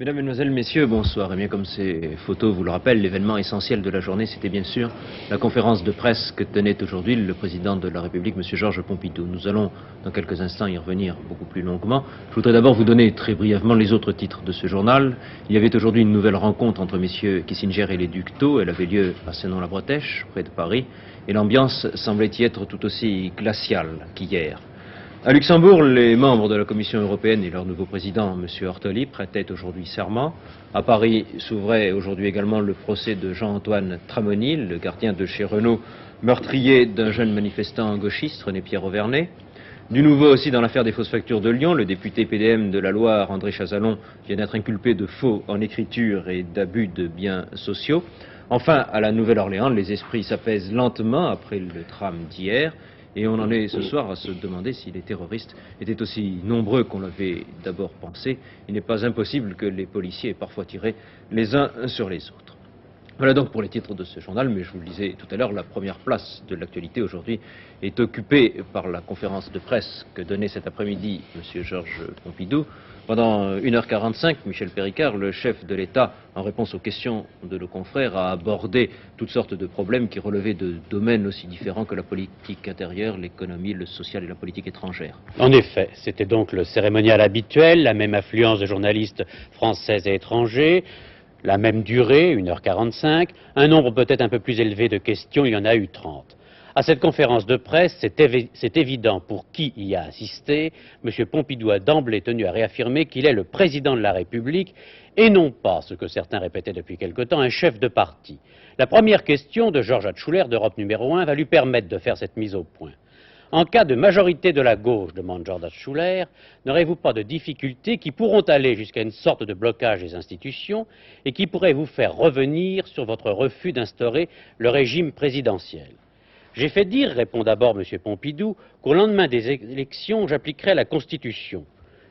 Mesdames, Mesdemoiselles, Messieurs, bonsoir. Et bien comme ces photos vous le rappellent, l'événement essentiel de la journée, c'était bien sûr la conférence de presse que tenait aujourd'hui le président de la République, M. Georges Pompidou. Nous allons dans quelques instants y revenir beaucoup plus longuement. Je voudrais d'abord vous donner très brièvement les autres titres de ce journal. Il y avait aujourd'hui une nouvelle rencontre entre messieurs Kissinger et les Ductos. Elle avait lieu à Senon-la-Bretèche, près de Paris, et l'ambiance semblait y être tout aussi glaciale qu'hier. À Luxembourg, les membres de la Commission européenne et leur nouveau président, M. Ortoli, prêtaient aujourd'hui serment. À Paris s'ouvrait aujourd'hui également le procès de Jean-Antoine Tramonil, le gardien de chez Renault, meurtrier d'un jeune manifestant gauchiste, René Pierre Auvernay. Du nouveau aussi dans l'affaire des fausses factures de Lyon, le député PDM de la Loire, André Chazalon, vient d'être inculpé de faux en écriture et d'abus de biens sociaux. Enfin, à la Nouvelle-Orléans, les esprits s'apaisent lentement après le drame d'hier. Et on en est ce soir à se demander si les terroristes étaient aussi nombreux qu'on l'avait d'abord pensé. Il n'est pas impossible que les policiers aient parfois tiré les uns sur les autres. Voilà donc pour les titres de ce journal, mais je vous le disais tout à l'heure, la première place de l'actualité aujourd'hui est occupée par la conférence de presse que donnait cet après-midi M. Georges Pompidou. Pendant 1h45, Michel Péricard, le chef de l'État, en réponse aux questions de nos confrères, a abordé toutes sortes de problèmes qui relevaient de domaines aussi différents que la politique intérieure, l'économie, le social et la politique étrangère. En effet, c'était donc le cérémonial habituel, la même affluence de journalistes français et étrangers, la même durée, 1h45, un nombre peut-être un peu plus élevé de questions, il y en a eu 30. À cette conférence de presse, c'est évident pour qui y a assisté, M. Pompidou a d'emblée tenu à réaffirmer qu'il est le président de la République et non pas, ce que certains répétaient depuis quelque temps, un chef de parti. La première question de Georges Altschuler d'Europe numéro 1 va lui permettre de faire cette mise au point. En cas de majorité de la gauche, demande Georges Altschuler, n'aurez-vous pas de difficultés qui pourront aller jusqu'à une sorte de blocage des institutions et qui pourraient vous faire revenir sur votre refus d'instaurer le régime présidentiel? J'ai fait dire, répond d'abord M. Pompidou, qu'au lendemain des élections, j'appliquerai la Constitution.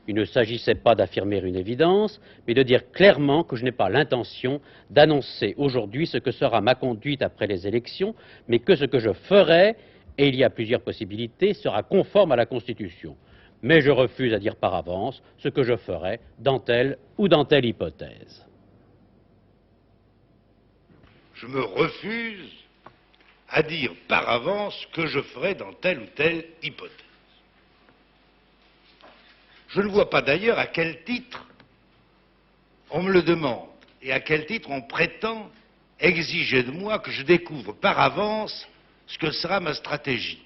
Il ne s'agissait pas d'affirmer une évidence, mais de dire clairement que je n'ai pas l'intention d'annoncer aujourd'hui ce que sera ma conduite après les élections, mais que ce que je ferai, et il y a plusieurs possibilités, sera conforme à la Constitution. Mais je refuse à dire par avance ce que je ferai dans telle ou dans telle hypothèse. Je me refuse à dire par avance ce que je ferai dans telle ou telle hypothèse. Je ne vois pas d'ailleurs à quel titre on me le demande et à quel titre on prétend exiger de moi que je découvre par avance ce que sera ma stratégie.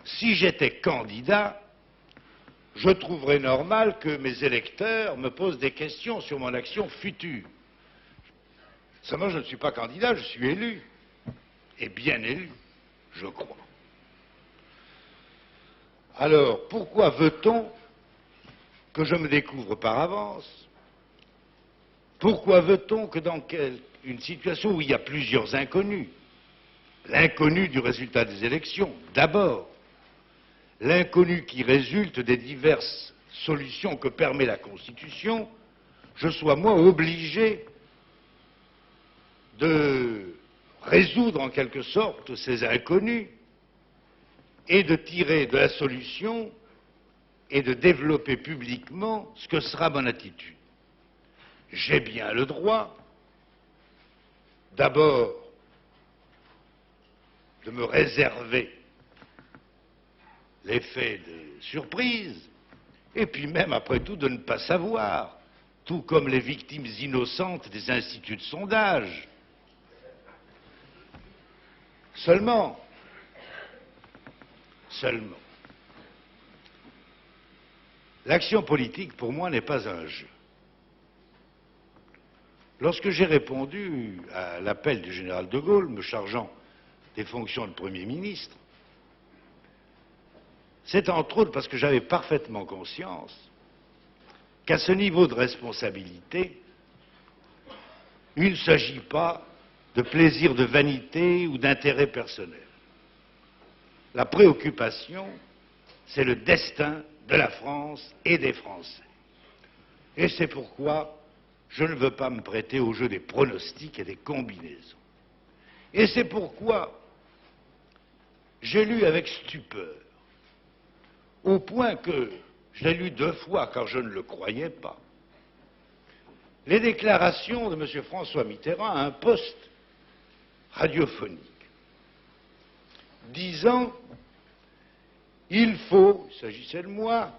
Si j'étais candidat, je trouverais normal que mes électeurs me posent des questions sur mon action future. Seulement, je ne suis pas candidat, je suis élu. Et bien élu, je crois. Alors, pourquoi veut-on que je me découvre par avance? Pourquoi veut-on que dans une situation où il y a plusieurs inconnus, l'inconnu du résultat des élections, d'abord, l'inconnu qui résulte des diverses solutions que permet la Constitution, je sois moi obligé de résoudre en quelque sorte ces inconnus et de tirer de la solution et de développer publiquement ce que sera mon attitude. J'ai bien le droit, d'abord, de me réserver l'effet de surprise, et puis même, après tout, de ne pas savoir, tout comme les victimes innocentes des instituts de sondage. Seulement, l'action politique, pour moi, n'est pas un jeu. Lorsque j'ai répondu à l'appel du général de Gaulle, me chargeant des fonctions de Premier ministre, c'est entre autres parce que j'avais parfaitement conscience qu'à ce niveau de responsabilité, il ne s'agit pas de plaisir de vanité ou d'intérêt personnel. La préoccupation, c'est le destin de la France et des Français. Et c'est pourquoi je ne veux pas me prêter au jeu des pronostics et des combinaisons. Et c'est pourquoi j'ai lu avec stupeur, au point que je l'ai lu 2 fois car je ne le croyais pas, les déclarations de M. François Mitterrand à un poste radiophonique, disant il faut, il s'agissait de moi,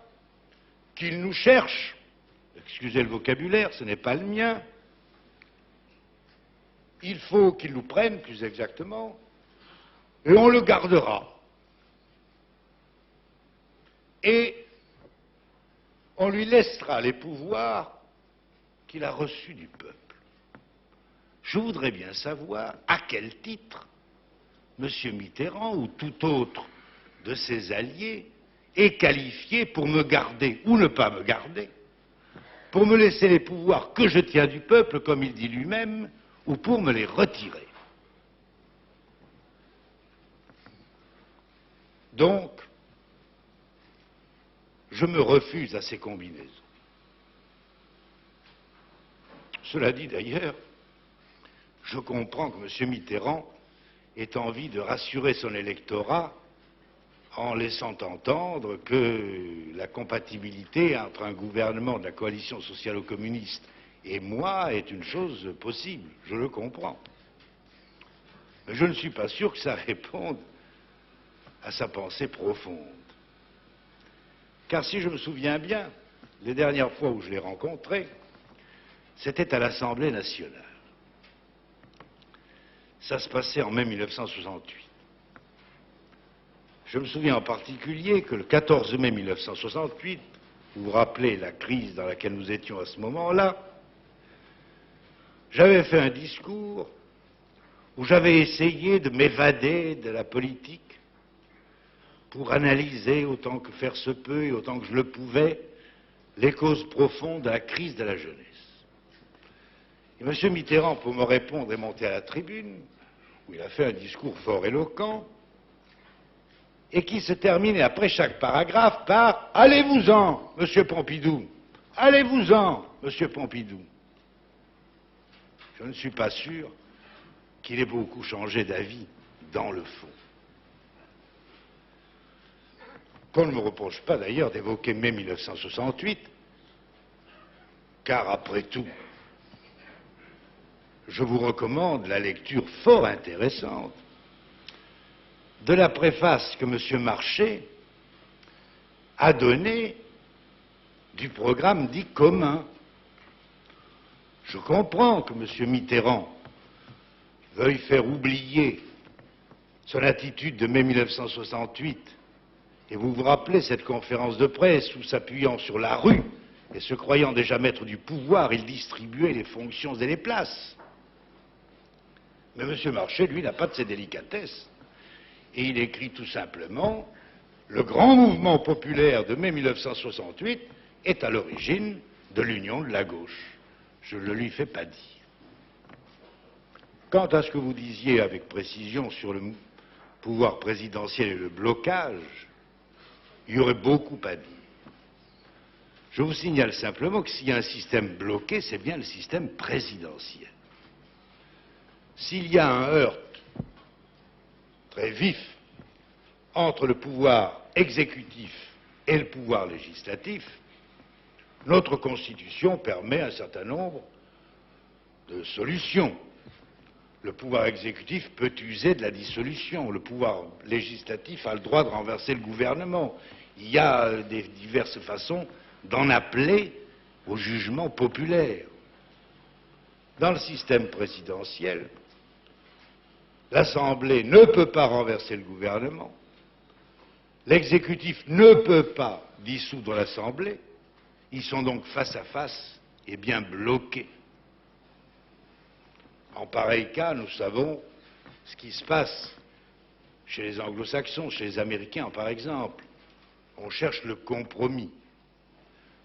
qu'il nous cherche, excusez le vocabulaire, ce n'est pas le mien, il faut qu'il nous prenne, plus exactement, et on le gardera. Et on lui laissera les pouvoirs qu'il a reçus du peuple. Je voudrais bien savoir à quel titre M. Mitterrand ou tout autre de ses alliés est qualifié pour me garder ou ne pas me garder, pour me laisser les pouvoirs que je tiens du peuple, comme il dit lui-même, ou pour me les retirer. Donc, je me refuse à ces combinaisons. Cela dit d'ailleurs, je comprends que M. Mitterrand ait envie de rassurer son électorat en laissant entendre que la compatibilité entre un gouvernement de la coalition socialo-communiste et moi est une chose possible. Je le comprends. Mais je ne suis pas sûr que ça réponde à sa pensée profonde. Car si je me souviens bien, les dernières fois où je l'ai rencontré, c'était à l'Assemblée nationale. Ça se passait en mai 1968. Je me souviens en particulier que le 14 mai 1968, vous vous rappelez la crise dans laquelle nous étions à ce moment-là, j'avais fait un discours où j'avais essayé de m'évader de la politique pour analyser, autant que faire se peut et autant que je le pouvais, les causes profondes de la crise de la jeunesse. Et M. Mitterrand, pour me répondre, est monté à la tribune, où il a fait un discours fort éloquent, et qui se terminait après chaque paragraphe par « Allez-vous-en, M. Pompidou, allez-vous-en, M. Pompidou ». Je ne suis pas sûr qu'il ait beaucoup changé d'avis dans le fond. Qu'on ne me reproche pas d'ailleurs d'évoquer mai 1968, car après tout, je vous recommande la lecture fort intéressante de la préface que M. Marchais a donnée du programme dit commun. Je comprends que M. Mitterrand veuille faire oublier son attitude de mai 1968. Et vous vous rappelez cette conférence de presse où, s'appuyant sur la rue et se croyant déjà maître du pouvoir, il distribuait les fonctions et les places. Mais M. Marchais, lui, n'a pas de ces délicatesses. Et il écrit tout simplement « Le grand mouvement populaire de mai 1968 est à l'origine de l'union de la gauche ». Je ne le lui fais pas dire. Quant à ce que vous disiez avec précision sur le pouvoir présidentiel et le blocage, il y aurait beaucoup à dire. Je vous signale simplement que s'il y a un système bloqué, c'est bien le système présidentiel. S'il y a un heurt très vif entre le pouvoir exécutif et le pouvoir législatif, notre Constitution permet un certain nombre de solutions. Le pouvoir exécutif peut user de la dissolution. Le pouvoir législatif a le droit de renverser le gouvernement. Il y a diverses façons d'en appeler au jugement populaire. Dans le système présidentiel, l'Assemblée ne peut pas renverser le gouvernement, l'exécutif ne peut pas dissoudre l'Assemblée, ils sont donc face à face et bien bloqués. En pareil cas, nous savons ce qui se passe chez les anglo-saxons, chez les Américains par exemple. On cherche le compromis.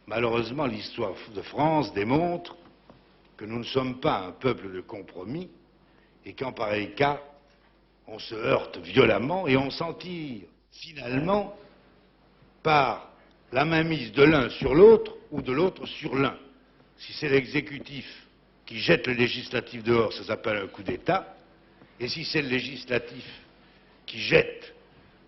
Malheureusement, l'histoire de France démontre que nous ne sommes pas un peuple de compromis et qu'en pareil cas, on se heurte violemment et on s'en tire finalement par la mainmise de l'un sur l'autre ou de l'autre sur l'un. Si c'est l'exécutif qui jette le législatif dehors, ça s'appelle un coup d'État, et si c'est le législatif qui jette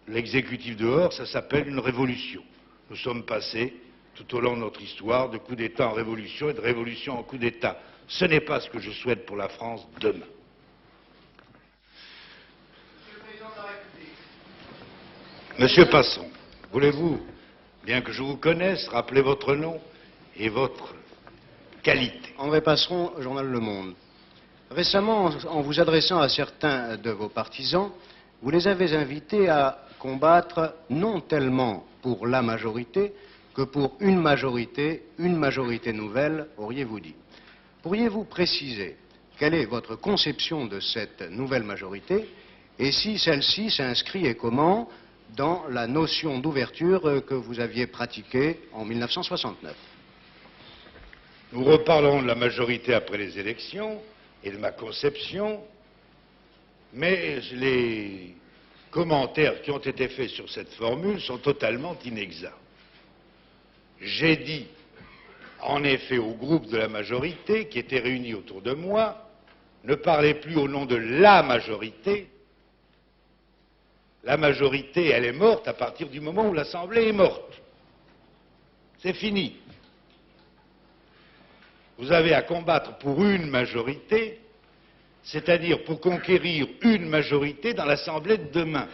l'exécutif dehors, ça s'appelle une révolution. Nous sommes passés tout au long de notre histoire, de coup d'État en révolution et de révolution en coup d'État. Ce n'est pas ce que je souhaite pour la France demain. Monsieur Passon, voulez-vous, bien que je vous connaisse, rappeler votre nom et votre qualité? André Passeron, journal Le Monde. Récemment, en vous adressant à certains de vos partisans, vous les avez invités à combattre non tellement pour la majorité que pour une majorité nouvelle, auriez-vous dit. Pourriez-vous préciser quelle est votre conception de cette nouvelle majorité et si celle-ci s'inscrit et comment dans la notion d'ouverture que vous aviez pratiquée en 1969? Nous reparlerons de la majorité après les élections et de ma conception, mais les commentaires qui ont été faits sur cette formule sont totalement inexacts. J'ai dit, en effet, au groupe de la majorité qui était réuni autour de moi, ne parlez plus au nom de la majorité. La majorité, elle est morte à partir du moment où l'Assemblée est morte. C'est fini. Vous avez à combattre pour une majorité, c'est-à-dire pour conquérir une majorité dans l'Assemblée de demain.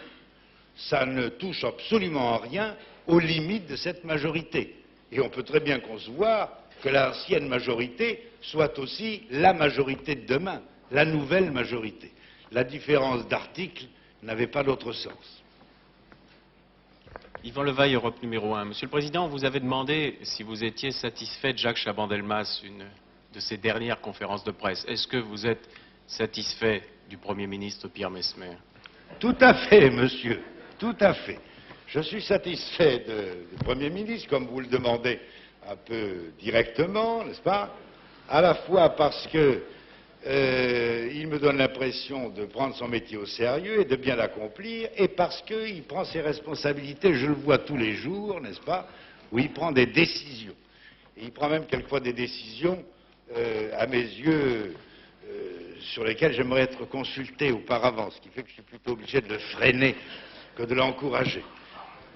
Ça ne touche absolument en rien aux limites de cette majorité. Et on peut très bien concevoir que l'ancienne majorité soit aussi la majorité de demain, la nouvelle majorité. La différence d'article n'avait pas d'autre sens. Yvan Levaille, Europe numéro 1. Monsieur le Président, vous avez demandé si vous étiez satisfait de Jacques Chaban-Delmas, une de ses dernières conférences de presse. Est-ce que vous êtes satisfait du Premier ministre Pierre Messmer? Tout à fait, monsieur, tout à fait. Je suis satisfait du Premier ministre, comme vous le demandez un peu directement, n'est-ce pas? À la fois parce que il me donne l'impression de prendre son métier au sérieux et de bien l'accomplir, et parce qu'il prend ses responsabilités, je le vois tous les jours, n'est-ce pas, où il prend des décisions. Et il prend même quelquefois des décisions, à mes yeux, sur lesquelles j'aimerais être consulté auparavant, ce qui fait que je suis plutôt obligé de le freiner que de l'encourager.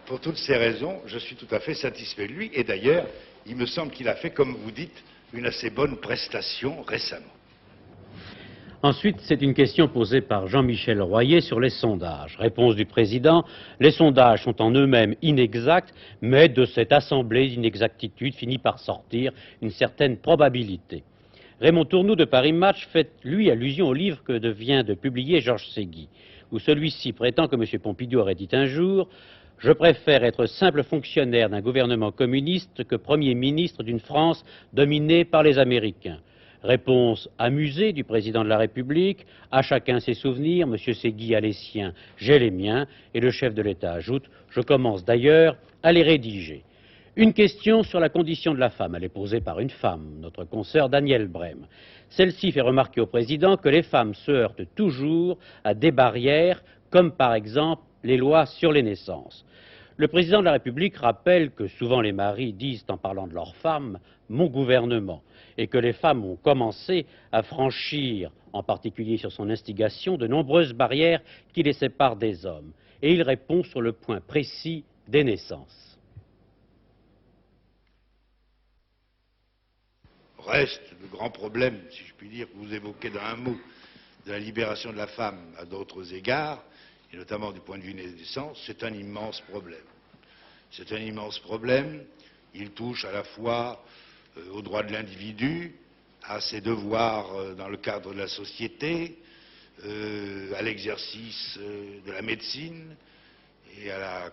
Pour toutes ces raisons, je suis tout à fait satisfait de lui, et d'ailleurs, il me semble qu'il a fait, comme vous dites, une assez bonne prestation récemment. Ensuite, c'est une question posée par Jean-Michel Royer sur les sondages. Réponse du président: les sondages sont en eux-mêmes inexacts, mais de cette assemblée d'inexactitudes finit par sortir une certaine probabilité. Raymond Tournoux de Paris Match fait, lui, allusion au livre que vient de publier Georges Ségui, où celui-ci prétend que M. Pompidou aurait dit un jour: je préfère être simple fonctionnaire d'un gouvernement communiste que Premier ministre d'une France dominée par les Américains. Réponse amusée du président de la République: à chacun ses souvenirs, M. Ségui a les siens, j'ai les miens, et le chef de l'État ajoute: je commence d'ailleurs à les rédiger. Une question sur la condition de la femme, elle est posée par une femme, notre consoeur Danielle Brem. Celle-ci fait remarquer au président que les femmes se heurtent toujours à des barrières, comme par exemple les lois sur les naissances. Le président de la République rappelle que souvent les maris disent en parlant de leurs femmes « mon gouvernement » et que les femmes ont commencé à franchir, en particulier sur son instigation, de nombreuses barrières qui les séparent des hommes. Et il répond sur le point précis des naissances. Reste le grand problème, si je puis dire, que vous évoquez dans un mot, de la libération de la femme à d'autres égards, et notamment du point de vue des naissances, c'est un immense problème. C'est un immense problème. Il touche à la fois aux droits de l'individu, à ses devoirs dans le cadre de la société, à l'exercice de la médecine et à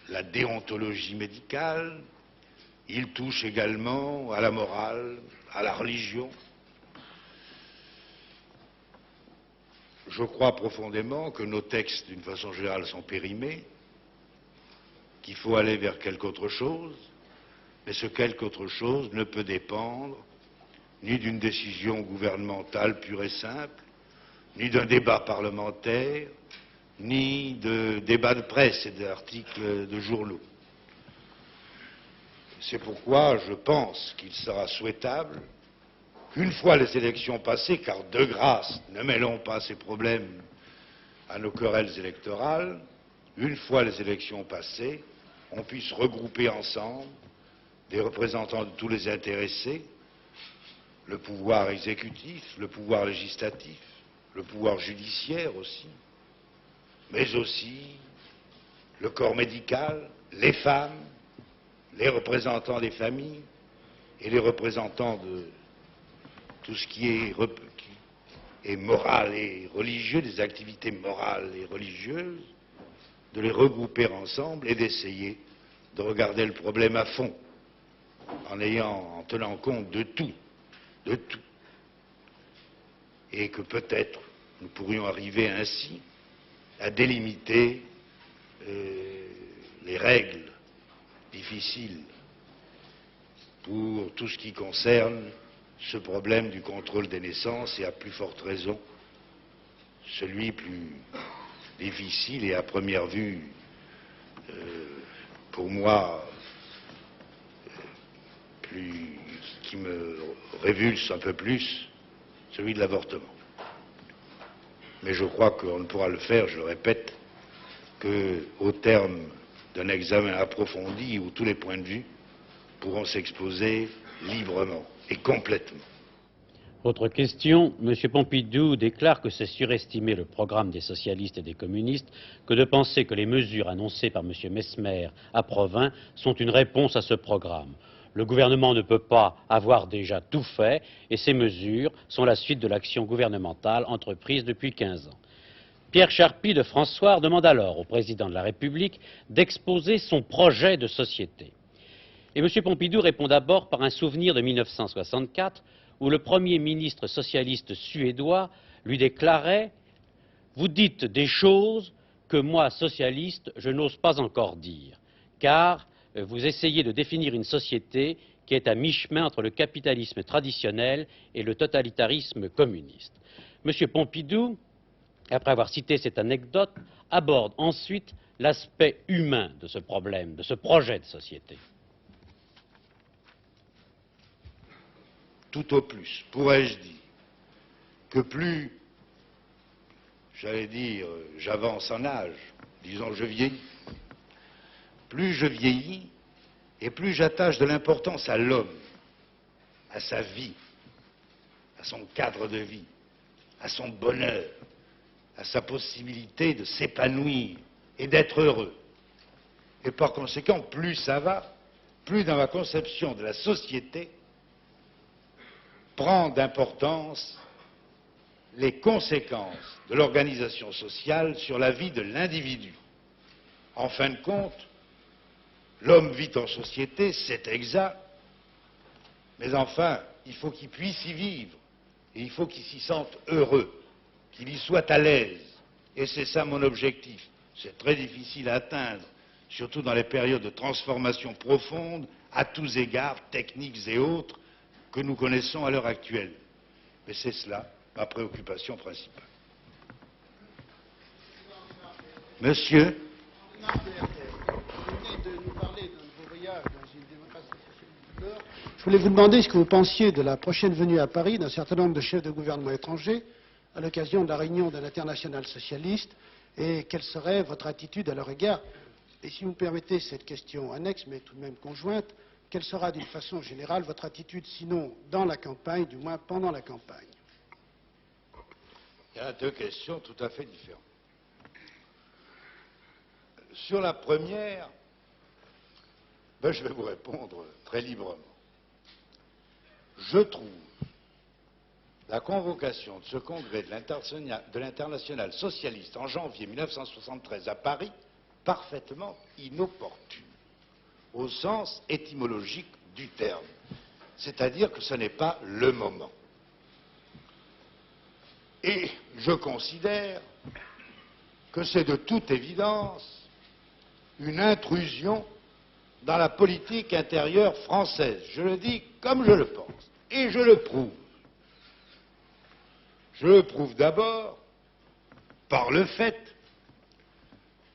la déontologie médicale. Il touche également à la morale, à la religion. Je crois profondément que nos textes, d'une façon générale, sont périmés, qu'il faut aller vers quelque autre chose, mais ce quelque autre chose ne peut dépendre ni d'une décision gouvernementale pure et simple, ni d'un débat parlementaire, ni de débats de presse et d'articles de journaux. C'est pourquoi je pense qu'il sera souhaitable, une fois les élections passées, car de grâce, ne mêlons pas ces problèmes à nos querelles électorales, une fois les élections passées, on puisse regrouper ensemble des représentants de tous les intéressés, le pouvoir exécutif, le pouvoir législatif, le pouvoir judiciaire aussi, mais aussi le corps médical, les femmes, les représentants des familles et les représentants de tout ce qui est moral et religieux, des activités morales et religieuses, de les regrouper ensemble et d'essayer de regarder le problème à fond, en tenant compte de tout. Et que peut-être nous pourrions arriver ainsi à délimiter les règles difficiles pour tout ce qui concerne ce problème du contrôle des naissances et à plus forte raison celui plus difficile et à première vue pour moi qui me révulse un peu plus, celui de l'avortement. Mais je crois qu'on ne pourra le faire, je le répète, qu'au terme d'un examen approfondi où tous les points de vue pourront s'exposer librement et complètement. Autre question, M. Pompidou déclare que c'est surestimer le programme des socialistes et des communistes que de penser que les mesures annoncées par M. Messmer à Provins sont une réponse à ce programme. Le gouvernement ne peut pas avoir déjà tout fait et ces mesures sont la suite de l'action gouvernementale entreprise depuis 15 ans. Pierre Charpy de François demande alors au président de la République d'exposer son projet de société. Et M. Pompidou répond d'abord par un souvenir de 1964 où le Premier ministre socialiste suédois lui déclarait « Vous dites des choses que moi, socialiste, je n'ose pas encore dire, car vous essayez de définir une société qui est à mi-chemin entre le capitalisme traditionnel et le totalitarisme communiste. » M. Pompidou, après avoir cité cette anecdote, aborde ensuite l'aspect humain de ce problème, de ce projet de société. Tout au plus, pourrais-je dire, que plus, j'allais dire, j'avance en âge, disons je vieillis, plus je vieillis et plus j'attache de l'importance à l'homme, à sa vie, à son cadre de vie, à son bonheur, à sa possibilité de s'épanouir et d'être heureux. Et par conséquent, plus ça va, plus dans ma conception de la société, prend d'importance les conséquences de l'organisation sociale sur la vie de l'individu. En fin de compte, l'homme vit en société, c'est exact, mais enfin, il faut qu'il puisse y vivre, et il faut qu'il s'y sente heureux, qu'il y soit à l'aise. Et c'est ça mon objectif. C'est très difficile à atteindre, surtout dans les périodes de transformation profonde, à tous égards, techniques et autres, que nous connaissons à l'heure actuelle. Mais c'est cela ma préoccupation principale. Monsieur, je voulais vous demander ce que vous pensiez de la prochaine venue à Paris d'un certain nombre de chefs de gouvernement étrangers à l'occasion de la réunion de l'internationale socialiste et quelle serait votre attitude à leur égard. Et si vous me permettez cette question annexe, mais tout de même conjointe, quelle sera d'une façon générale votre attitude, sinon dans la campagne, du moins pendant la campagne? Il y a deux questions tout à fait différentes. Sur la première, je vais vous répondre très librement. Je trouve la convocation de ce congrès de l'internationale socialiste en janvier 1973 à Paris parfaitement inopportune, au sens étymologique du terme. C'est-à-dire que ce n'est pas le moment. Et je considère que c'est de toute évidence une intrusion dans la politique intérieure française. Je le dis comme je le pense. Et je le prouve. Je le prouve d'abord par le fait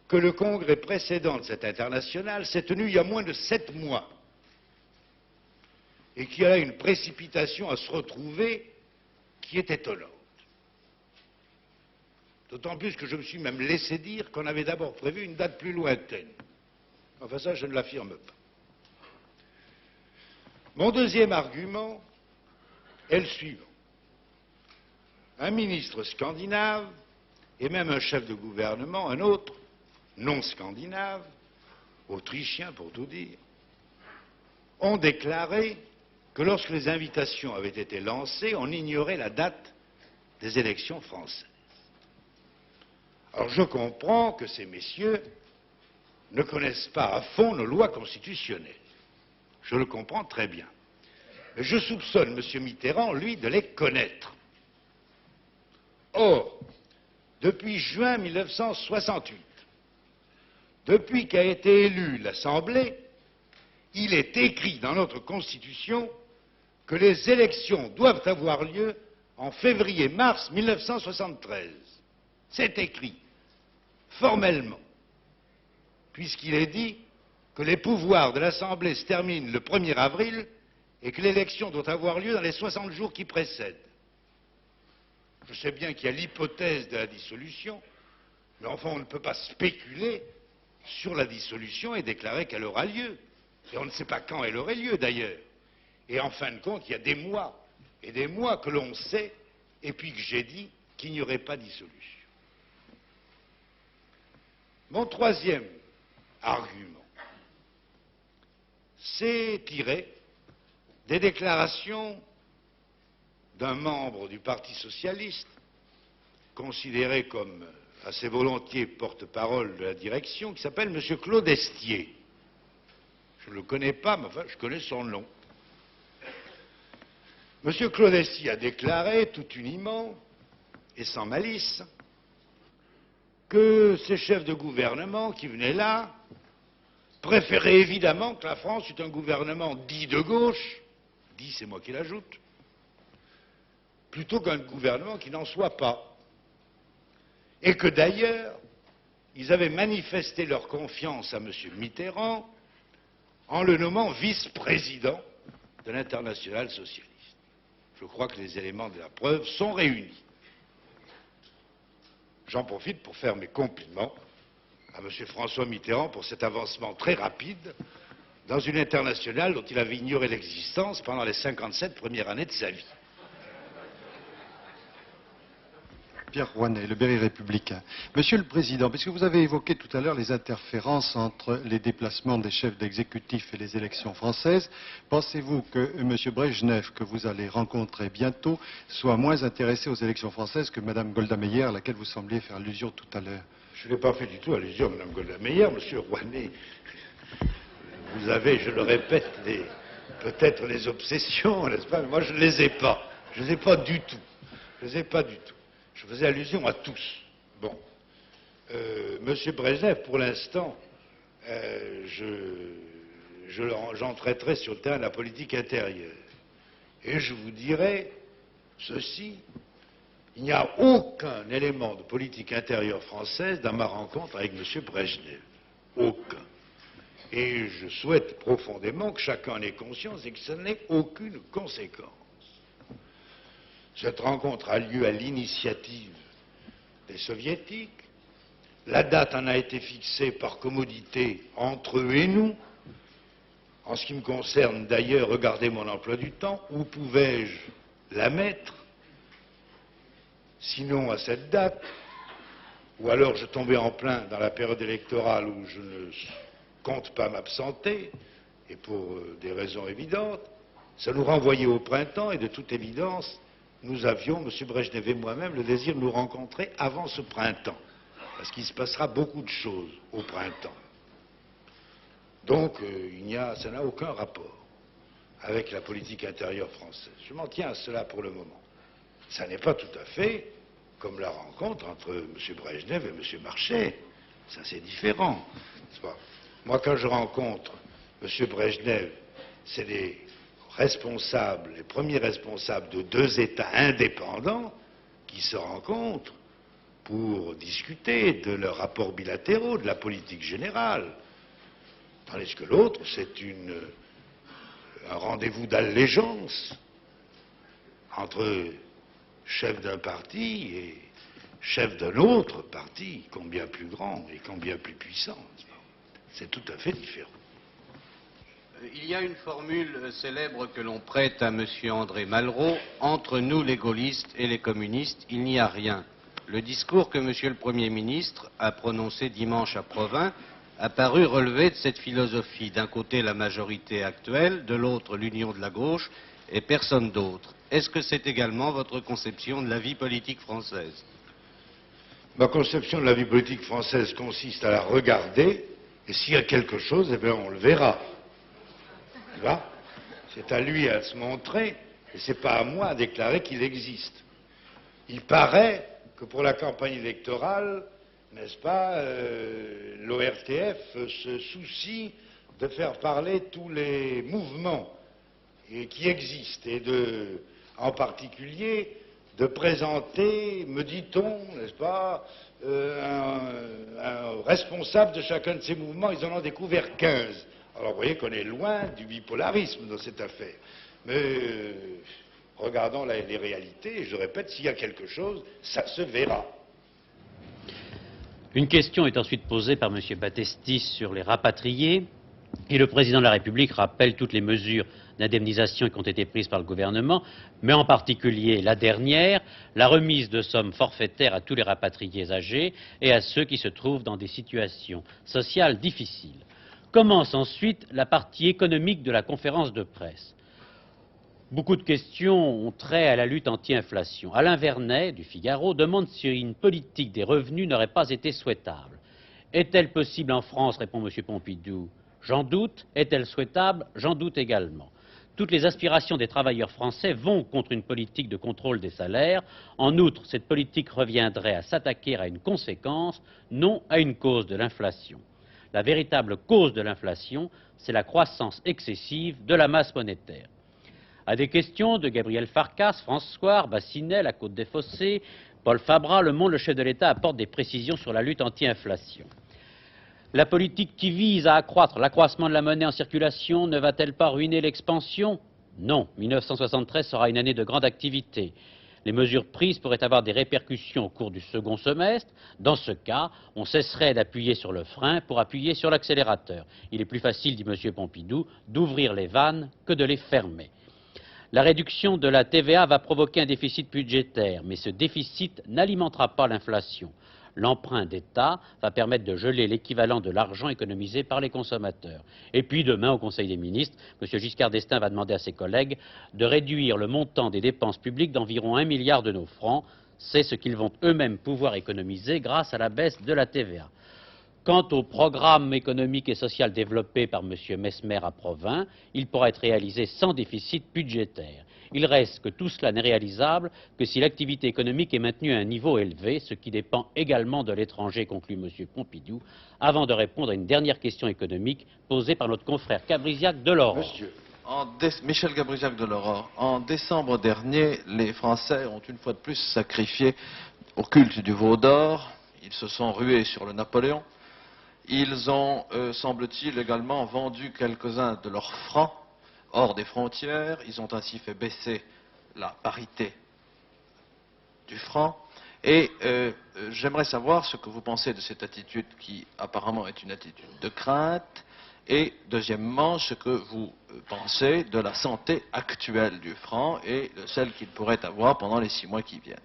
que le congrès précédent de cette internationale s'est tenu il y a moins de 7 mois et qu'il y a une précipitation à se retrouver qui est étonnante. D'autant plus que je me suis même laissé dire qu'on avait d'abord prévu une date plus lointaine. Enfin, ça, je ne l'affirme pas. Mon deuxième argument est le suivant. Un ministre scandinave, et même un chef de gouvernement, un autre, non scandinave, autrichien pour tout dire, ont déclaré que lorsque les invitations avaient été lancées, on ignorait la date des élections françaises. Alors je comprends que ces messieurs ne connaissent pas à fond nos lois constitutionnelles. Je le comprends très bien. Mais je soupçonne M. Mitterrand, lui, de les connaître. Or, depuis juin 1968, depuis qu'a été élue l'Assemblée, il est écrit dans notre Constitution que les élections doivent avoir lieu en février-mars 1973. C'est écrit, formellement, puisqu'il est dit que les pouvoirs de l'Assemblée se terminent le 1er avril et que l'élection doit avoir lieu dans les 60 jours qui précèdent. Je sais bien qu'il y a l'hypothèse de la dissolution, mais enfin on ne peut pas spéculer sur la dissolution et déclarer qu'elle aura lieu. Et on ne sait pas quand elle aurait lieu d'ailleurs. Et en fin de compte, il y a des mois et des mois que l'on sait, et puis que j'ai dit qu'il n'y aurait pas de dissolution. Mon troisième argument, c'est tiré des déclarations d'un membre du Parti socialiste, considéré comme assez volontiers porte-parole de la direction, qui s'appelle M. Claude Estier. Je ne le connais pas, mais enfin, je connais son nom. M. Claude Estier a déclaré tout uniment, et sans malice, que ces chefs de gouvernement qui venaient là préféraient évidemment que la France eût un gouvernement dit de gauche, dit c'est moi qui l'ajoute, plutôt qu'un gouvernement qui n'en soit pas. Et que d'ailleurs, ils avaient manifesté leur confiance à M. Mitterrand en le nommant vice-président de l'Internationale socialiste. Je crois que les éléments de la preuve sont réunis. J'en profite pour faire mes compliments à M. François Mitterrand pour cet avancement très rapide dans une internationale dont il avait ignoré l'existence pendant les 57 premières années de sa vie. Pierre Rouanet, Le Berry républicain. Monsieur le Président, puisque vous avez évoqué tout à l'heure les interférences entre les déplacements des chefs d'exécutif et les élections françaises, pensez-vous que M. Brejnev, que vous allez rencontrer bientôt, soit moins intéressé aux élections françaises que Mme Golda Meir, à laquelle vous sembliez faire allusion tout à l'heure? Je n'ai pas fait du tout allusion à Mme Golda Meir, M. Rouanet. Vous avez, je le répète, peut-être les obsessions, n'est-ce pas? Mais moi, je ne les ai pas. Je ne les ai pas du tout. Je ne les ai pas du tout. Je faisais allusion à tous. Bon. Monsieur Brejnev, pour l'instant, j'en traiterai sur le terrain de la politique intérieure. Et je vous dirai ceci, il n'y a aucun élément de politique intérieure française dans ma rencontre avec monsieur Brejnev. Aucun. Et je souhaite profondément que chacun en ait conscience et que ça n'ait aucune conséquence. Cette rencontre a lieu à l'initiative des Soviétiques. La date en a été fixée par commodité entre eux et nous. En ce qui me concerne, d'ailleurs, regardez mon emploi du temps. Où pouvais-je la mettre? Sinon à cette date. Ou alors je tombais en plein dans la période électorale où je ne compte pas m'absenter, et pour des raisons évidentes. Ça nous renvoyait au printemps, et de toute évidence, nous avions, M. Brejnev et moi-même, le désir de nous rencontrer avant ce printemps, parce qu'il se passera beaucoup de choses au printemps. Donc, ça n'a aucun rapport avec la politique intérieure française. Je m'en tiens à cela pour le moment. Ça n'est pas tout à fait comme la rencontre entre M. Brejnev et M. Marchais. Ça, c'est différent. Moi, quand je rencontre M. Brejnev, c'est les responsables, les premiers responsables de deux États indépendants qui se rencontrent pour discuter de leurs rapports bilatéraux, de la politique générale. Tandis que l'autre, c'est un rendez-vous d'allégeance entre chef d'un parti et chef d'un autre parti, combien plus grand et combien plus puissant. C'est tout à fait différent. Il y a une formule célèbre que l'on prête à M. André Malraux. Entre nous, les gaullistes et les communistes, il n'y a rien. Le discours que M. le Premier ministre a prononcé dimanche à Provins a paru relever de cette philosophie. D'un côté, la majorité actuelle, de l'autre, l'union de la gauche, et personne d'autre. Est-ce que c'est également votre conception de la vie politique française? Ma conception de la vie politique française consiste à la regarder, et s'il y a quelque chose, eh bien, on le verra. Tu vois? C'est à lui à se montrer, et c'est pas à moi à déclarer qu'il existe. Il paraît que pour la campagne électorale, n'est-ce pas, l'ORTF se soucie de faire parler tous les mouvements qui existent, et en particulier de présenter, me dit-on, n'est-ce pas, un responsable de chacun de ces mouvements. Ils en ont découvert 15. Alors vous voyez qu'on est loin du bipolarisme dans cette affaire. Mais regardons les réalités, et je répète, s'il y a quelque chose, ça se verra. Une question est ensuite posée par M. Battestis sur les rapatriés, et le président de la République rappelle toutes les mesures d'indemnisation qui ont été prises par le gouvernement, mais en particulier la dernière, la remise de sommes forfaitaires à tous les rapatriés âgés et à ceux qui se trouvent dans des situations sociales difficiles. Commence ensuite la partie économique de la conférence de presse. Beaucoup de questions ont trait à la lutte anti-inflation. Alain Vernet, du Figaro, demande si une politique des revenus n'aurait pas été souhaitable. Est-elle possible en France, répond M. Pompidou. J'en doute. Est-elle souhaitable? J'en doute également. Toutes les aspirations des travailleurs français vont contre une politique de contrôle des salaires. En outre, cette politique reviendrait à s'attaquer à une conséquence, non à une cause de l'inflation. La véritable cause de l'inflation, c'est la croissance excessive de la masse monétaire. À des questions de Gabriel Farkas, François, Bassinet, la Côte des Fossés, Paul Fabra, Le Monde, le chef de l'État apporte des précisions sur la lutte anti-inflation. La politique qui vise à accroître l'accroissement de la monnaie en circulation ne va-t-elle pas ruiner l'expansion? Non. 1973 sera une année de grande activité. Les mesures prises pourraient avoir des répercussions au cours du second semestre. Dans ce cas, on cesserait d'appuyer sur le frein pour appuyer sur l'accélérateur. Il est plus facile, dit M. Pompidou, d'ouvrir les vannes que de les fermer. La réduction de la TVA va provoquer un déficit budgétaire, mais ce déficit n'alimentera pas l'inflation. L'emprunt d'État va permettre de geler l'équivalent de l'argent économisé par les consommateurs. Et puis demain, au Conseil des ministres, M. Giscard d'Estaing va demander à ses collègues de réduire le montant des dépenses publiques d'environ 1 milliard de nos francs. C'est ce qu'ils vont eux-mêmes pouvoir économiser grâce à la baisse de la TVA. Quant au programme économique et social développé par M. Messmer à Provins, il pourra être réalisé sans déficit budgétaire. Il reste que tout cela n'est réalisable que si l'activité économique est maintenue à un niveau élevé, ce qui dépend également de l'étranger, conclut M. Pompidou, avant de répondre à une dernière question économique posée par notre confrère Gabriziac de l'Aurore. Monsieur. Michel Gabriziac de l'Aurore, en décembre dernier, les Français ont une fois de plus sacrifié au culte du veau d'or. Ils se sont rués sur le Napoléon. Ils ont, semble-t-il, également vendu quelques-uns de leurs francs hors des frontières. Ils ont ainsi fait baisser la parité du franc. Et j'aimerais savoir ce que vous pensez de cette attitude qui apparemment est une attitude de crainte. Et deuxièmement, ce que vous pensez de la santé actuelle du franc et de celle qu'il pourrait avoir pendant les 6 mois qui viennent.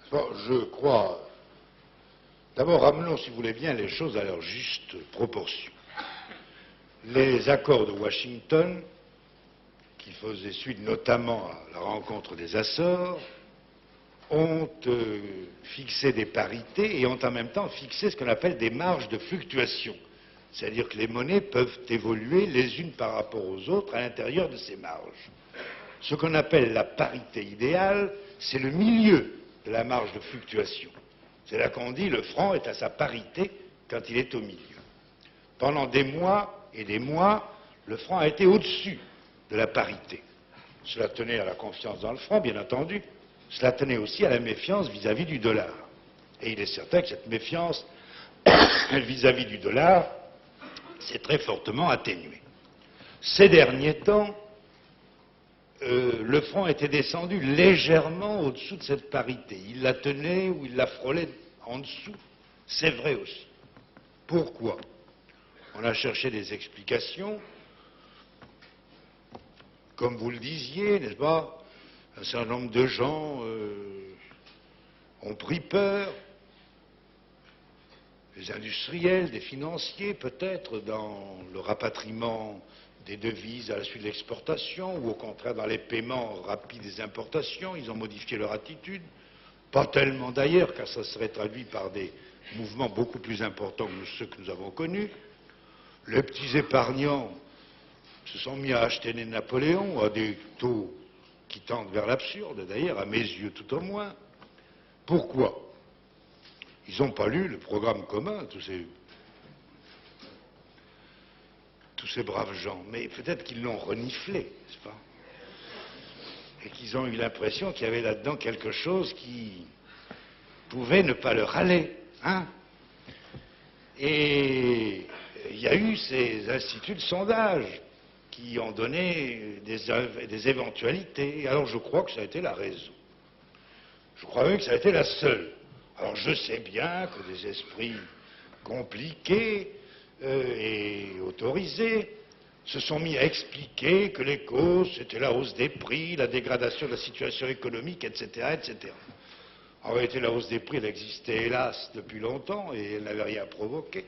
Bon, je crois. D'abord, ramenons, si vous voulez bien, les choses à leur juste proportion. Les accords de Washington, qui faisaient suite notamment à la rencontre des Açores, ont fixé des parités et ont en même temps fixé ce qu'on appelle des marges de fluctuation. C'est-à-dire que les monnaies peuvent évoluer les unes par rapport aux autres à l'intérieur de ces marges. Ce qu'on appelle la parité idéale, c'est le milieu de la marge de fluctuation. C'est là qu'on dit le franc est à sa parité quand il est au milieu. Pendant des mois et des mois, le franc a été au-dessus de la parité. Cela tenait à la confiance dans le franc, bien entendu. Cela tenait aussi à la méfiance vis-à-vis du dollar. Et il est certain que cette méfiance vis-à-vis du dollar s'est très fortement atténuée. Ces derniers temps, le franc était descendu légèrement au-dessous de cette parité. Il la tenait ou il la frôlait en dessous. C'est vrai aussi. Pourquoi? On a cherché des explications. Comme vous le disiez, n'est-ce pas, un certain nombre de gens ont pris peur, des industriels, des financiers peut-être, dans le rapatriement des devises à la suite de l'exportation, ou au contraire dans les paiements rapides des importations. Ils ont modifié leur attitude, pas tellement d'ailleurs, car ça serait traduit par des mouvements beaucoup plus importants que ceux que nous avons connus. Les petits épargnants se sont mis à acheter des Napoléons à des taux qui tendent vers l'absurde, d'ailleurs, à mes yeux tout au moins. Pourquoi? Ils n'ont pas lu le programme commun, tous ces braves gens. Mais peut-être qu'ils l'ont reniflé, n'est-ce pas? Et qu'ils ont eu l'impression qu'il y avait là-dedans quelque chose qui pouvait ne pas leur aller, hein? Et il y a eu ces instituts de sondage qui ont donné des éventualités. Alors je crois que ça a été la raison. Je crois même que ça a été la seule. Alors je sais bien que des esprits compliqués et autorisés se sont mis à expliquer que les causes, c'était la hausse des prix, la dégradation de la situation économique, etc., etc. En réalité, la hausse des prix, elle existait hélas depuis longtemps et elle n'avait rien provoqué.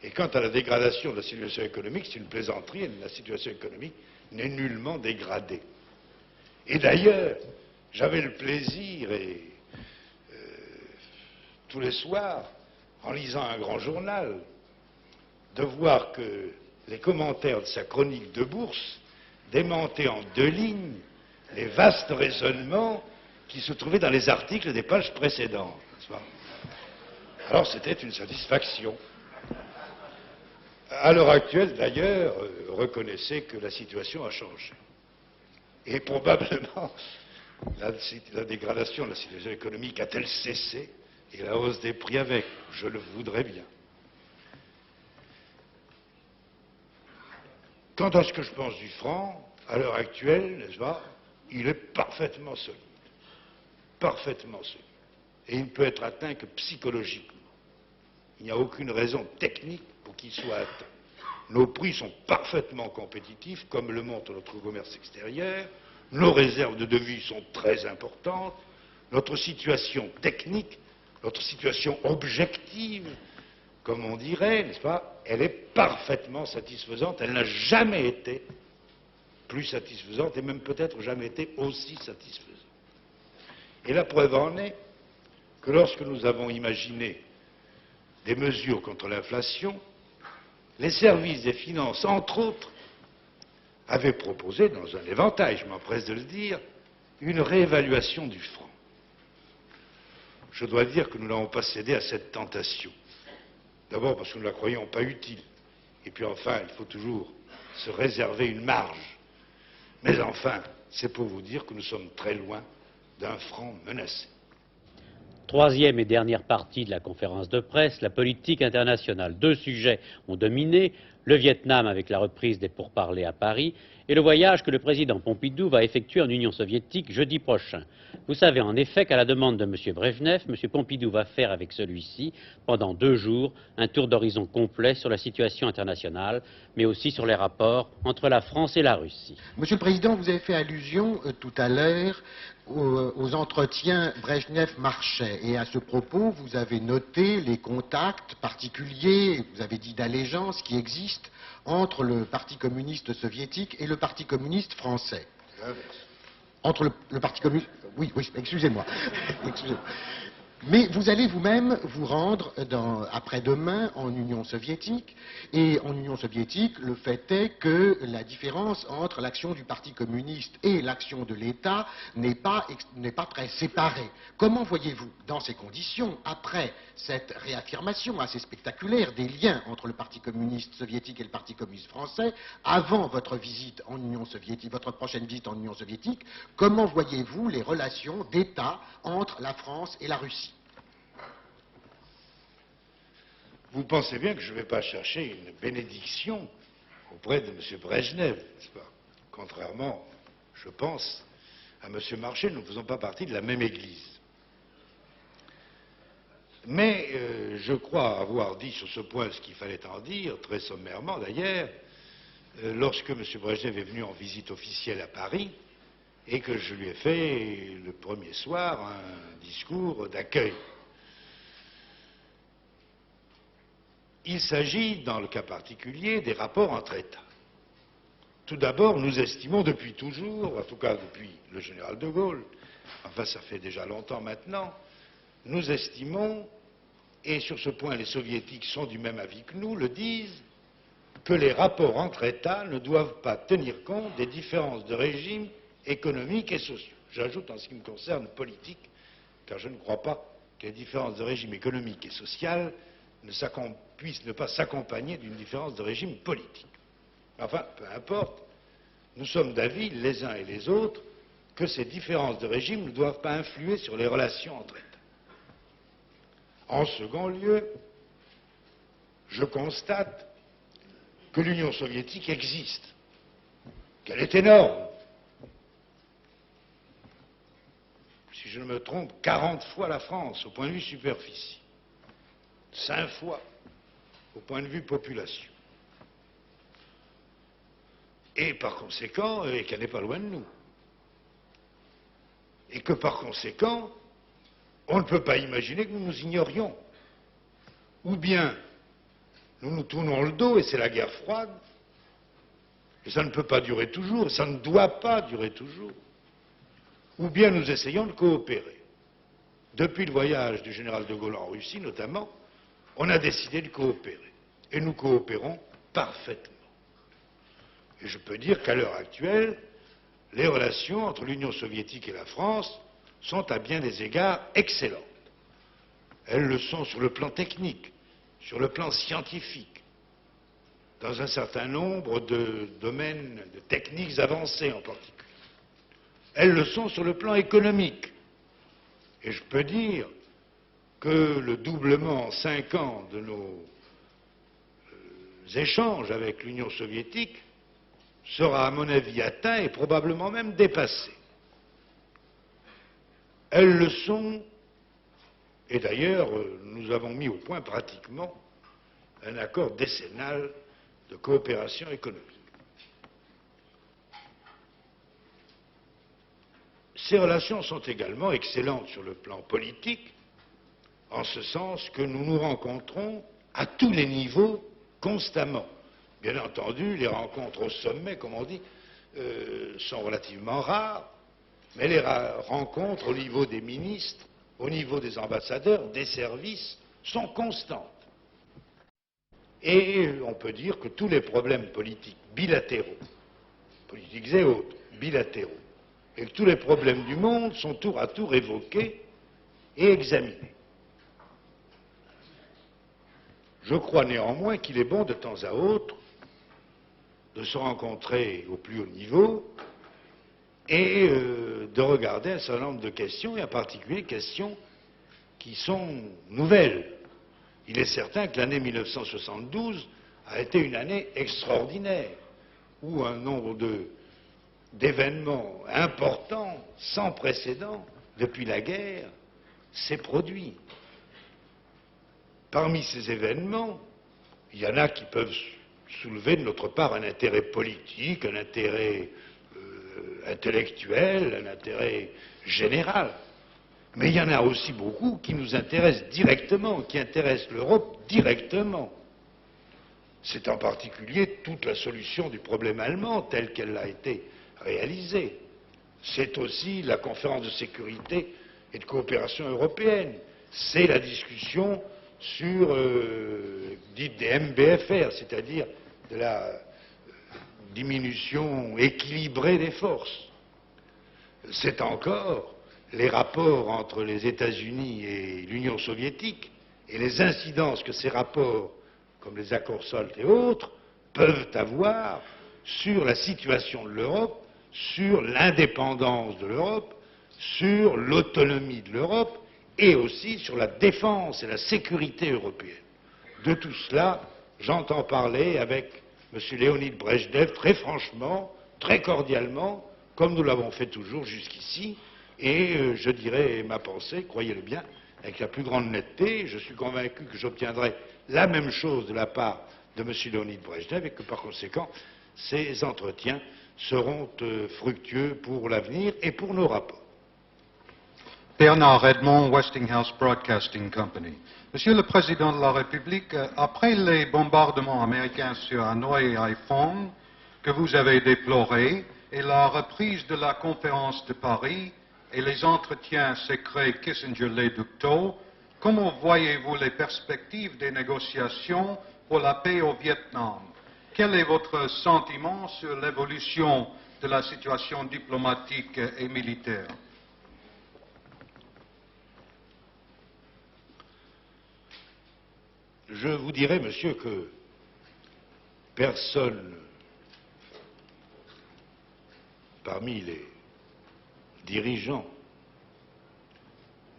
Et quant à la dégradation de la situation économique, c'est une plaisanterie, et la situation économique n'est nullement dégradée. Et d'ailleurs, j'avais le plaisir, tous les soirs, en lisant un grand journal, de voir que les commentaires de sa chronique de bourse démentaient en 2 lignes les vastes raisonnements qui se trouvaient dans les articles des pages précédentes. N'est-ce pas? Alors c'était une satisfaction. À l'heure actuelle, d'ailleurs, reconnaissez que la situation a changé. Et probablement, la dégradation de la situation économique a-t-elle cessé, et la hausse des prix avec? Je le voudrais bien. Quant à ce que je pense du franc, à l'heure actuelle, n'est-ce pas, il est parfaitement solide. Parfaitement solide. Et il ne peut être atteint que psychologiquement. Il n'y a aucune raison technique pour qu'il soit atteint. Nos prix sont parfaitement compétitifs, comme le montre notre commerce extérieur. Nos réserves de devises sont très importantes. Notre situation technique, notre situation objective, comme on dirait, n'est-ce pas, elle est parfaitement satisfaisante. Elle n'a jamais été plus satisfaisante et même peut-être jamais été aussi satisfaisante. Et la preuve en est que lorsque nous avons imaginé des mesures contre l'inflation, les services des finances, entre autres, avaient proposé, dans un éventail, je m'empresse de le dire, une réévaluation du franc. Je dois dire que nous n'avons pas cédé à cette tentation. D'abord parce que nous ne la croyons pas utile. Et puis enfin, il faut toujours se réserver une marge. Mais enfin, c'est pour vous dire que nous sommes très loin d'un franc menacé. Troisième et dernière partie de la conférence de presse, la politique internationale. 2 sujets ont dominé, le Vietnam avec la reprise des pourparlers à Paris et le voyage que le président Pompidou va effectuer en Union soviétique jeudi prochain. Vous savez en effet qu'à la demande de M. Brejnev, M. Pompidou va faire avec celui-ci, pendant 2 jours, un tour d'horizon complet sur la situation internationale, mais aussi sur les rapports entre la France et la Russie. Monsieur le Président, vous avez fait allusion tout à l'heure aux entretiens Brejnev-Marchais. Et à ce propos, vous avez noté les contacts particuliers, vous avez dit d'allégeance, qui existent entre le Parti communiste soviétique et le Parti communiste français. Entre le Parti communiste... Oui, excusez-moi. Excusez-moi. Mais vous allez vous-même vous rendre après-demain en Union soviétique, et en Union soviétique, le fait est que la différence entre l'action du Parti communiste et l'action de l'État n'est pas très séparée. Comment voyez-vous, dans ces conditions, après cette réaffirmation assez spectaculaire des liens entre le Parti communiste soviétique et le Parti communiste français, avant votre visite en Union soviétique, votre prochaine visite en Union soviétique, comment voyez-vous les relations d'État entre la France et la Russie? Vous pensez bien que je ne vais pas chercher une bénédiction auprès de M. Brejnev, n'est-ce pas? Contrairement je pense à M. Marchais, nous ne faisons pas partie de la même église. Mais je crois avoir dit sur ce point ce qu'il fallait en dire, très sommairement d'ailleurs, lorsque M. Brejnev est venu en visite officielle à Paris et que je lui ai fait le premier soir un discours d'accueil. Il s'agit, dans le cas particulier, des rapports entre États. Tout d'abord, nous estimons depuis toujours, en tout cas depuis le général de Gaulle, enfin ça fait déjà longtemps maintenant, nous estimons, et sur ce point les soviétiques sont du même avis que nous, le disent, que les rapports entre États ne doivent pas tenir compte des différences de régimes économiques et sociaux. J'ajoute en ce qui me concerne politique, car je ne crois pas que les différences de régime économique et social puissent ne pas s'accompagner d'une différence de régime politique. Enfin, peu importe, nous sommes d'avis, les uns et les autres, que ces différences de régime ne doivent pas influer sur les relations entre États. En second lieu, je constate que l'Union soviétique existe, qu'elle est énorme. Si je ne me trompe, 40 fois la France au point de vue superficie, 5 fois au point de vue population. Et par conséquent, qu'elle n'est pas loin de nous. Et que par conséquent, on ne peut pas imaginer que nous nous ignorions. Ou bien, nous nous tournons le dos et c'est la guerre froide. Et ça ne peut pas durer toujours, et ça ne doit pas durer toujours. Ou bien nous essayons de coopérer. Depuis le voyage du général de Gaulle en Russie, notamment, on a décidé de coopérer. Et nous coopérons parfaitement. Et je peux dire qu'à l'heure actuelle, les relations entre l'Union soviétique et la France sont à bien des égards excellentes. Elles le sont sur le plan technique, sur le plan scientifique, dans un certain nombre de domaines, de techniques avancées en particulier. Elles le sont sur le plan économique. Et je peux dire que le doublement en 5 ans de nos échanges avec l'Union soviétique sera, à mon avis, atteint et probablement même dépassé. Elles le sont, et d'ailleurs, nous avons mis au point pratiquement un accord décennal de coopération économique. Ces relations sont également excellentes sur le plan politique, en ce sens que nous nous rencontrons à tous les niveaux constamment. Bien entendu, les rencontres au sommet, comme on dit, sont relativement rares, mais les rencontres au niveau des ministres, au niveau des ambassadeurs, des services, sont constantes. Et on peut dire que tous les problèmes politiques bilatéraux, politiques et autres, bilatéraux, et que tous les problèmes du monde sont tour à tour évoqués et examinés. Je crois néanmoins qu'il est bon de temps à autre de se rencontrer au plus haut niveau et de regarder un certain nombre de questions, et en particulier questions qui sont nouvelles. Il est certain que l'année 1972 a été une année extraordinaire, où un nombre d'événements importants, sans précédent, depuis la guerre, s'est produit. Parmi ces événements, il y en a qui peuvent soulever de notre part un intérêt politique, un intérêt intellectuel, un intérêt général. Mais il y en a aussi beaucoup qui nous intéressent directement, qui intéressent l'Europe directement. C'est en particulier toute la solution du problème allemand telle qu'elle a été réalisée. C'est aussi la conférence de sécurité et de coopération européenne. C'est la discussion sur, dite des MBFR, c'est-à-dire de la diminution équilibrée des forces. C'est encore les rapports entre les États-Unis et l'Union soviétique et les incidences que ces rapports, comme les accords SALT et autres, peuvent avoir sur la situation de l'Europe, sur l'indépendance de l'Europe, sur l'autonomie de l'Europe et aussi sur la défense et la sécurité européenne. De tout cela, j'entends parler avec M. Léonid Brejnev très franchement, très cordialement, comme nous l'avons fait toujours jusqu'ici, et je dirai ma pensée, croyez-le bien, avec la plus grande netteté. Je suis convaincu que j'obtiendrai la même chose de la part de M. Léonid Brejnev et que par conséquent, ces entretiens seront fructueux pour l'avenir et pour nos rapports. Bernard Edmond, Westinghouse Broadcasting Company. Monsieur le Président de la République, après les bombardements américains sur Hanoï et Haïphong que vous avez déplorés et la reprise de la conférence de Paris et les entretiens secrets Kissinger-Leduc-Tho, comment voyez-vous les perspectives des négociations pour la paix au Vietnam? Quel est votre sentiment sur l'évolution de la situation diplomatique et militaire? Je vous dirais, monsieur, que personne parmi les dirigeants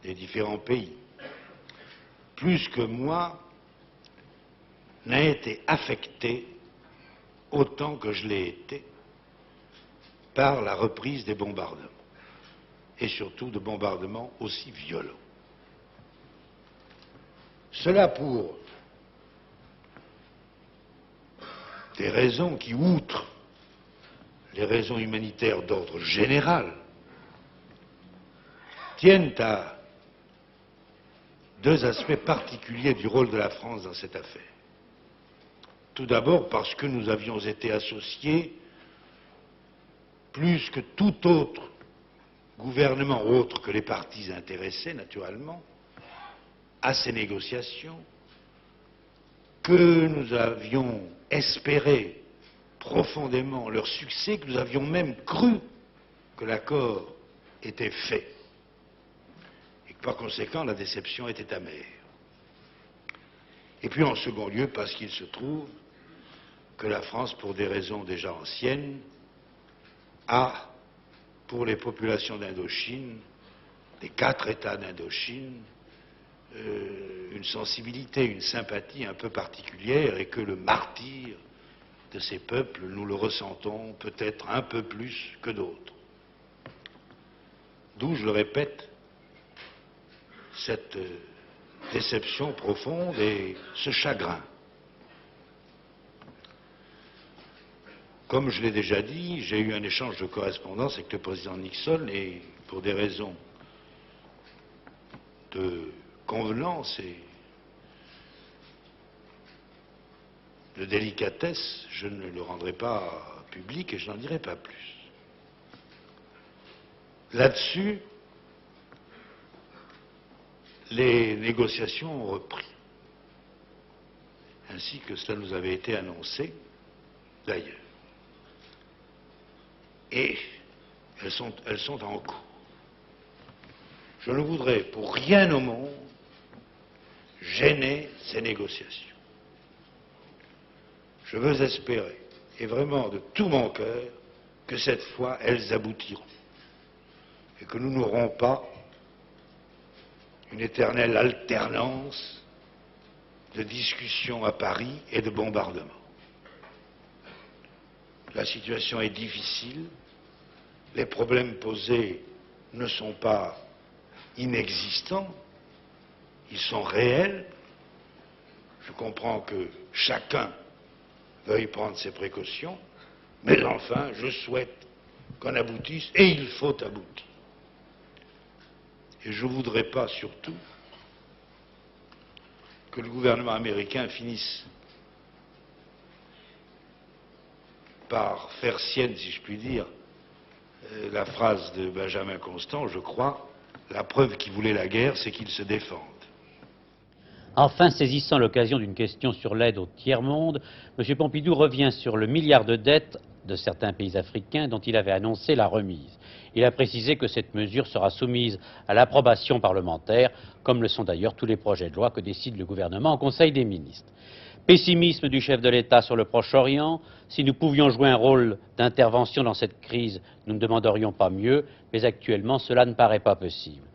des différents pays, plus que moi, n'a été affecté autant que je l'ai été par la reprise des bombardements, et surtout de bombardements aussi violents. Cela pour des raisons qui, outre les raisons humanitaires d'ordre général, tiennent à deux aspects particuliers du rôle de la France dans cette affaire. Tout d'abord parce que nous avions été associés, plus que tout autre gouvernement autre que les partis intéressés, naturellement, à ces négociations, que nous avions espéré profondément leur succès, que nous avions même cru que l'accord était fait, et que par conséquent la déception était amère. Et puis en second lieu, parce qu'il se trouve que la France, pour des raisons déjà anciennes, a, pour les populations d'Indochine, des 4 États d'Indochine, une sensibilité, une sympathie un peu particulière, et que le martyre de ces peuples, nous le ressentons peut-être un peu plus que d'autres. D'où, je le répète, cette déception profonde et ce chagrin. Comme je l'ai déjà dit, j'ai eu un échange de correspondance avec le président Nixon et pour des raisons de convenance et de délicatesse, je ne le rendrai pas public et je n'en dirai pas plus. Là-dessus, les négociations ont repris, ainsi que cela nous avait été annoncé d'ailleurs. Et elles sont en cours. Je ne voudrais pour rien au monde gêner ces négociations. Je veux espérer, et vraiment de tout mon cœur, que cette fois elles aboutiront et que nous n'aurons pas une éternelle alternance de discussions à Paris et de bombardements. La situation est difficile, les problèmes posés ne sont pas inexistants, ils sont réels. Je comprends que chacun veuille prendre ses précautions, mais enfin, je souhaite qu'on aboutisse, et il faut aboutir. Et je ne voudrais pas, surtout, que le gouvernement américain finisse par faire sienne, si je puis dire, la phrase de Benjamin Constant, je crois, la preuve qu'il voulait la guerre, c'est qu'il se défende. Enfin, saisissant l'occasion d'une question sur l'aide au tiers-monde, M. Pompidou revient sur le milliard de dettes de certains pays africains dont il avait annoncé la remise. Il a précisé que cette mesure sera soumise à l'approbation parlementaire, comme le sont d'ailleurs tous les projets de loi que décide le gouvernement en Conseil des ministres. Pessimisme du chef de l'État sur le Proche-Orient. Si nous pouvions jouer un rôle d'intervention dans cette crise, nous ne demanderions pas mieux, mais actuellement cela ne paraît pas possible.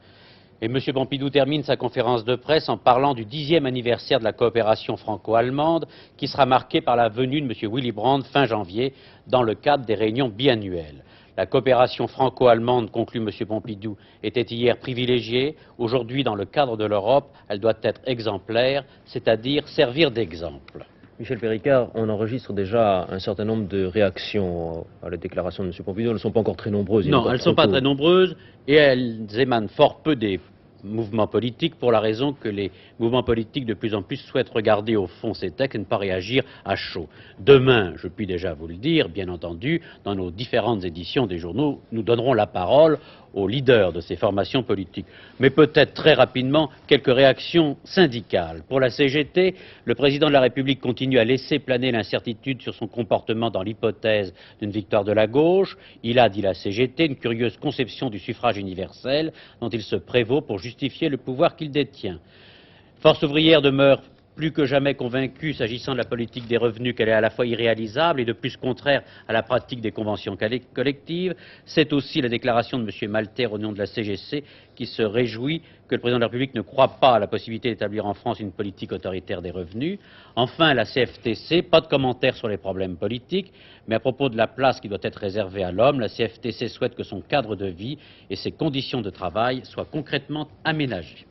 Et M. Pompidou termine sa conférence de presse en parlant du 10e anniversaire de la coopération franco-allemande qui sera marqué par la venue de M. Willy Brandt fin janvier dans le cadre des réunions biannuelles. La coopération franco-allemande, conclut M. Pompidou, était hier privilégiée. Aujourd'hui, dans le cadre de l'Europe, elle doit être exemplaire, c'est-à-dire servir d'exemple. Michel Péricard, on enregistre déjà un certain nombre de réactions à la déclaration de M. Pompidou. Elles ne sont pas encore très nombreuses. Non, elles ne sont pas très nombreuses et elles émanent fort peu des mouvements politiques pour la raison que les mouvements politiques de plus en plus souhaitent regarder au fond ces textes et ne pas réagir à chaud. Demain, je puis déjà vous le dire, bien entendu, dans nos différentes éditions des journaux, nous donnerons la parole aux leaders de ces formations politiques. Mais peut-être très rapidement quelques réactions syndicales. Pour la CGT, le président de la République continue à laisser planer l'incertitude sur son comportement dans l'hypothèse d'une victoire de la gauche. Il a, dit la CGT, une curieuse conception du suffrage universel dont il se prévaut pour justifier le pouvoir qu'il détient. Force ouvrière demeure plus que jamais convaincue, s'agissant de la politique des revenus, qu'elle est à la fois irréalisable et de plus contraire à la pratique des conventions collectives. C'est aussi la déclaration de M. Malter au nom de la CGC qui se réjouit que le président de la République ne croit pas à la possibilité d'établir en France une politique autoritaire des revenus. Enfin, la CFTC, pas de commentaires sur les problèmes politiques, mais à propos de la place qui doit être réservée à l'homme, la CFTC souhaite que son cadre de vie et ses conditions de travail soient concrètement aménagées.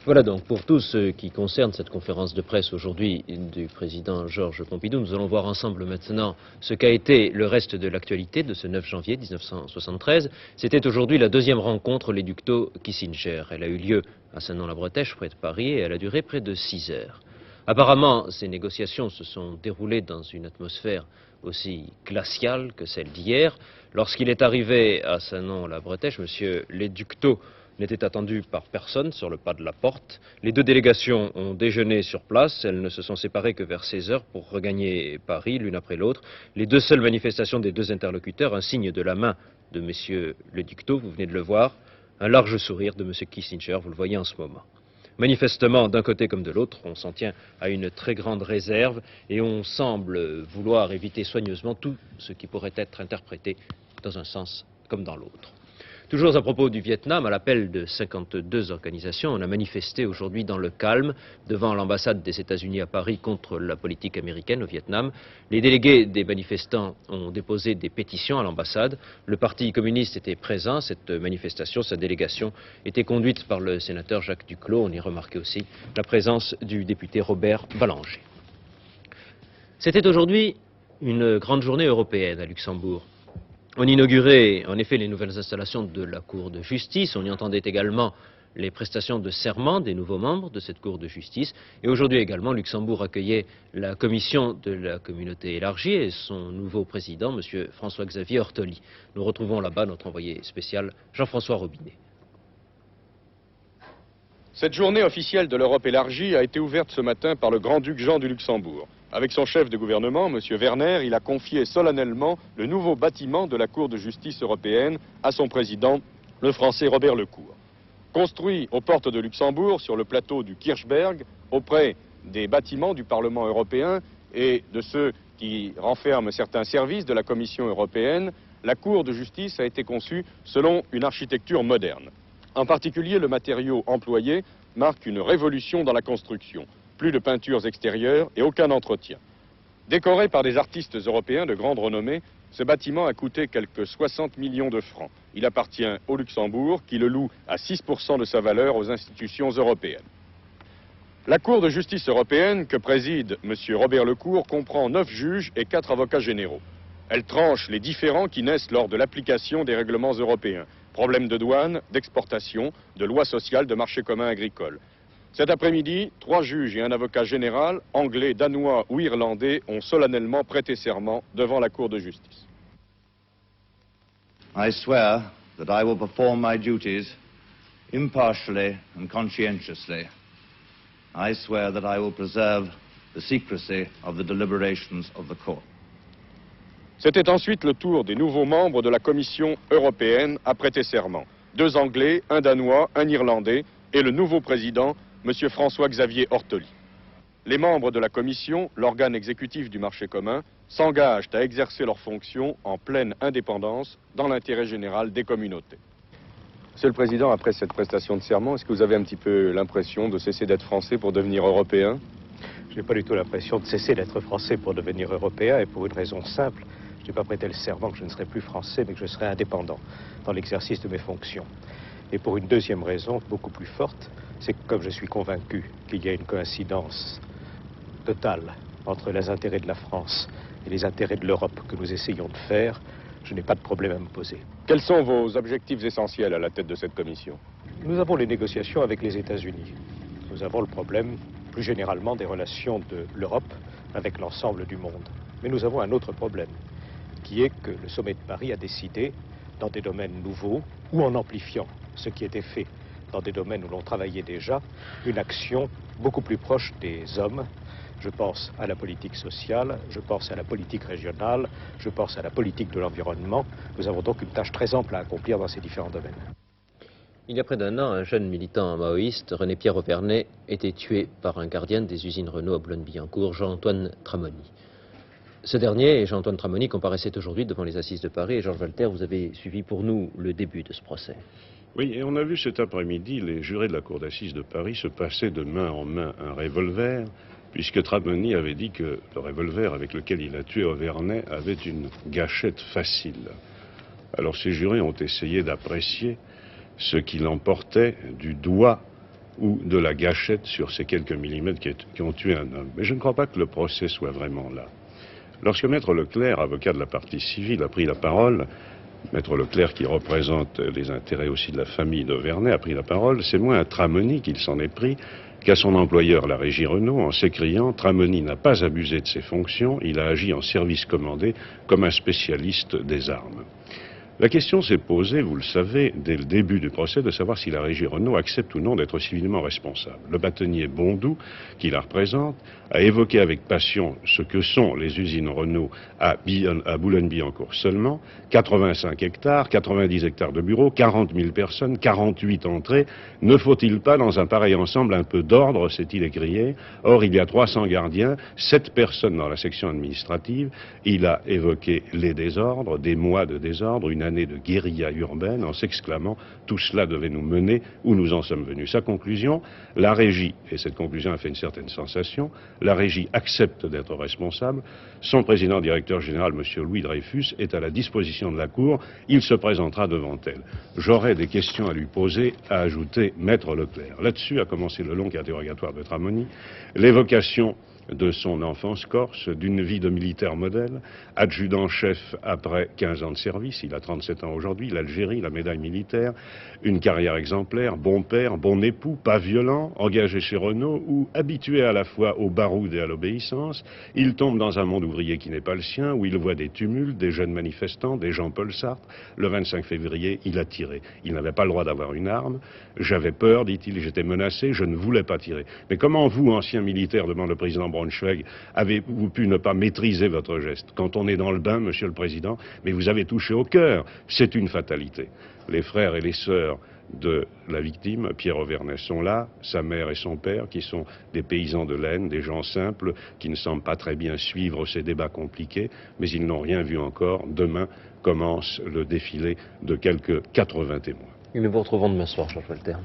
Voilà donc pour tout ce qui concerne cette conférence de presse aujourd'hui du président Georges Pompidou. Nous allons voir ensemble maintenant ce qu'a été le reste de l'actualité de ce 9 janvier 1973. C'était aujourd'hui la deuxième rencontre l'éducto-Kissinger. Elle a eu lieu à Saint-Nom-la-Bretèche, près de Paris, et elle a duré près de 6 heures. Apparemment, ces négociations se sont déroulées dans une atmosphère aussi glaciale que celle d'hier. Lorsqu'il est arrivé à Saint-Nom-la-Bretèche, M. l'éducto n'était attendu par personne sur le pas de la porte. Les deux délégations ont déjeuné sur place. Elles ne se sont séparées que vers 16 heures pour regagner Paris, l'une après l'autre. Les deux seules manifestations des deux interlocuteurs, un signe de la main de M. l'éducto, vous venez de le voir, un large sourire de M. Kissinger, vous le voyez en ce moment. Manifestement, d'un côté comme de l'autre, on s'en tient à une très grande réserve et on semble vouloir éviter soigneusement tout ce qui pourrait être interprété dans un sens comme dans l'autre. Toujours à propos du Vietnam, à l'appel de 52 organisations, on a manifesté aujourd'hui dans le calme devant l'ambassade des États-Unis à Paris contre la politique américaine au Vietnam. Les délégués des manifestants ont déposé des pétitions à l'ambassade. Le Parti communiste était présent. Cette manifestation, sa délégation, était conduite par le sénateur Jacques Duclos. On y remarquait aussi la présence du député Robert Ballanger. C'était aujourd'hui une grande journée européenne à Luxembourg. On inaugurait en effet les nouvelles installations de la Cour de justice. On y entendait également les prestations de serment des nouveaux membres de cette Cour de justice. Et aujourd'hui également, Luxembourg accueillait la commission de la communauté élargie et son nouveau président, M. François-Xavier Ortoli. Nous retrouvons là-bas notre envoyé spécial, Jean-François Robinet. Cette journée officielle de l'Europe élargie a été ouverte ce matin par le grand-duc Jean du Luxembourg. Avec son chef de gouvernement, M. Werner, il a confié solennellement le nouveau bâtiment de la Cour de justice européenne à son président, le Français Robert Lecour. Construit aux portes de Luxembourg, sur le plateau du Kirchberg, auprès des bâtiments du Parlement européen et de ceux qui renferment certains services de la Commission européenne, la Cour de justice a été conçue selon une architecture moderne. En particulier, le matériau employé marque une révolution dans la construction. Plus de peintures extérieures et aucun entretien. Décoré par des artistes européens de grande renommée, ce bâtiment a coûté quelques 60 millions de francs. Il appartient au Luxembourg, qui le loue à 6% de sa valeur aux institutions européennes. La Cour de justice européenne, que préside M. Robert Lecour, comprend 9 juges et 4 avocats généraux. Elle tranche les différends qui naissent lors de l'application des règlements européens. Problèmes de douane, d'exportation, de lois sociales, de marché commun agricole. Cet après-midi, 3 juges et un avocat général, anglais, danois ou irlandais, ont solennellement prêté serment devant la Cour de justice. I swear that I will perform my duties impartially and conscientiously. I swear that I will preserve the secrecy of the deliberations of the Court. C'était ensuite le tour des nouveaux membres de la Commission européenne à prêter serment. 2 Anglais, un Danois, un Irlandais et le nouveau président, M. François-Xavier Ortoli. Les membres de la Commission, l'organe exécutif du marché commun, s'engagent à exercer leurs fonctions en pleine indépendance dans l'intérêt général des communautés. Monsieur le Président, après cette prestation de serment, est-ce que vous avez un petit peu l'impression de cesser d'être français pour devenir européen? Je n'ai pas du tout l'impression de cesser d'être français pour devenir européen, et pour une raison simple, Je n'ai pas prêté le serment que je ne serai plus français, mais que je serai indépendant dans l'exercice de mes fonctions. Et pour une deuxième raison, beaucoup plus forte, c'est que comme je suis convaincu qu'il y a une coïncidence totale entre les intérêts de la France et les intérêts de l'Europe que nous essayons de faire, je n'ai pas de problème à me poser. Quels sont vos objectifs essentiels à la tête de cette commission? Nous avons les négociations avec les États-Unis. Nous avons le problème, plus généralement, des relations de l'Europe avec l'ensemble du monde. Mais nous avons un autre problème, qui est que le sommet de Paris a décidé, dans des domaines nouveaux, ou en amplifiant ce qui était fait dans des domaines où l'on travaillait déjà, une action beaucoup plus proche des hommes. Je pense à la politique sociale, je pense à la politique régionale, je pense à la politique de l'environnement. Nous avons donc une tâche très ample à accomplir dans ces différents domaines. Il y a près d'un an, un jeune militant maoïste, René-Pierre Opernay, était tué par un gardien des usines Renault à Boulogne-Billancourt, Jean-Antoine Tramoni. Ce dernier, Jean-Antoine Tramoni, comparaissait aujourd'hui devant les assises de Paris. Et Georges Walter, vous avez suivi pour nous le début de ce procès. Oui, et on a vu cet après-midi les jurés de la cour d'assises de Paris se passer de main en main un revolver, puisque Tramoni avait dit que le revolver avec lequel il a tué Auvernay avait une gâchette facile. Alors ces jurés ont essayé d'apprécier ce qu'il emportait du doigt ou de la gâchette sur ces quelques millimètres qui ont tué un homme. Mais je ne crois pas que le procès soit vraiment là. Lorsque Maître Leclerc, avocat de la partie civile, a pris la parole, Maître Leclerc, qui représente les intérêts aussi de la famille d'Auvernay, a pris la parole, c'est moins à Tramoni qu'il s'en est pris qu'à son employeur, la régie Renault, en s'écriant « Tramoni n'a pas abusé de ses fonctions, il a agi en service commandé comme un spécialiste des armes ». La question s'est posée, vous le savez, dès le début du procès, de savoir si la régie Renault accepte ou non d'être civilement responsable. Le bâtonnier Bondou, qui la représente, a évoqué avec passion ce que sont les usines Renault à Boulogne-Billancourt seulement, 85 hectares, 90 hectares de bureaux, 40 000 personnes, 48 entrées. Ne faut-il pas, dans un pareil ensemble, un peu d'ordre, s'est-il écrié? Or, il y a 300 gardiens, 7 personnes dans la section administrative. Il a évoqué les désordres, des mois de désordre, une année de guérilla urbaine, en s'exclamant « tout cela devait nous mener où nous en sommes venus ». Sa conclusion, la régie, et cette conclusion a fait une certaine sensation, la régie accepte d'être responsable. Son président directeur général, M. Louis Dreyfus, est à la disposition de la Cour. Il se présentera devant elle. J'aurai des questions à lui poser, a ajouté Maître Leclerc. Là-dessus a commencé le long interrogatoire de Tramoni. L'évocation de son enfance corse, d'une vie de militaire modèle, adjudant-chef après 15 ans de service, il a 37 ans aujourd'hui, l'Algérie, la médaille militaire, une carrière exemplaire, bon père, bon époux, pas violent, engagé chez Renault ou habitué à la fois au baroud et à l'obéissance. Il tombe dans un monde ouvrier qui n'est pas le sien, où il voit des tumultes, des jeunes manifestants, des Jean-Paul Sartre. Le 25 février, il a tiré. Il n'avait pas le droit d'avoir une arme. J'avais peur, dit-il, j'étais menacé, je ne voulais pas tirer. Mais comment vous, ancien militaire, demande le président Braunschweig, avez-vous pu ne pas maîtriser votre geste? Quand on est dans le bain, Monsieur le Président, mais vous avez touché au cœur. C'est une fatalité. Les frères et les sœurs de la victime, Pierre Auvernay, sont là, sa mère et son père, qui sont des paysans de l'Aisne, des gens simples, qui ne semblent pas très bien suivre ces débats compliqués, mais ils n'ont rien vu encore. Demain commence le défilé de quelques 80 témoins. Et nous vous retrouvons demain soir, Georges Walter.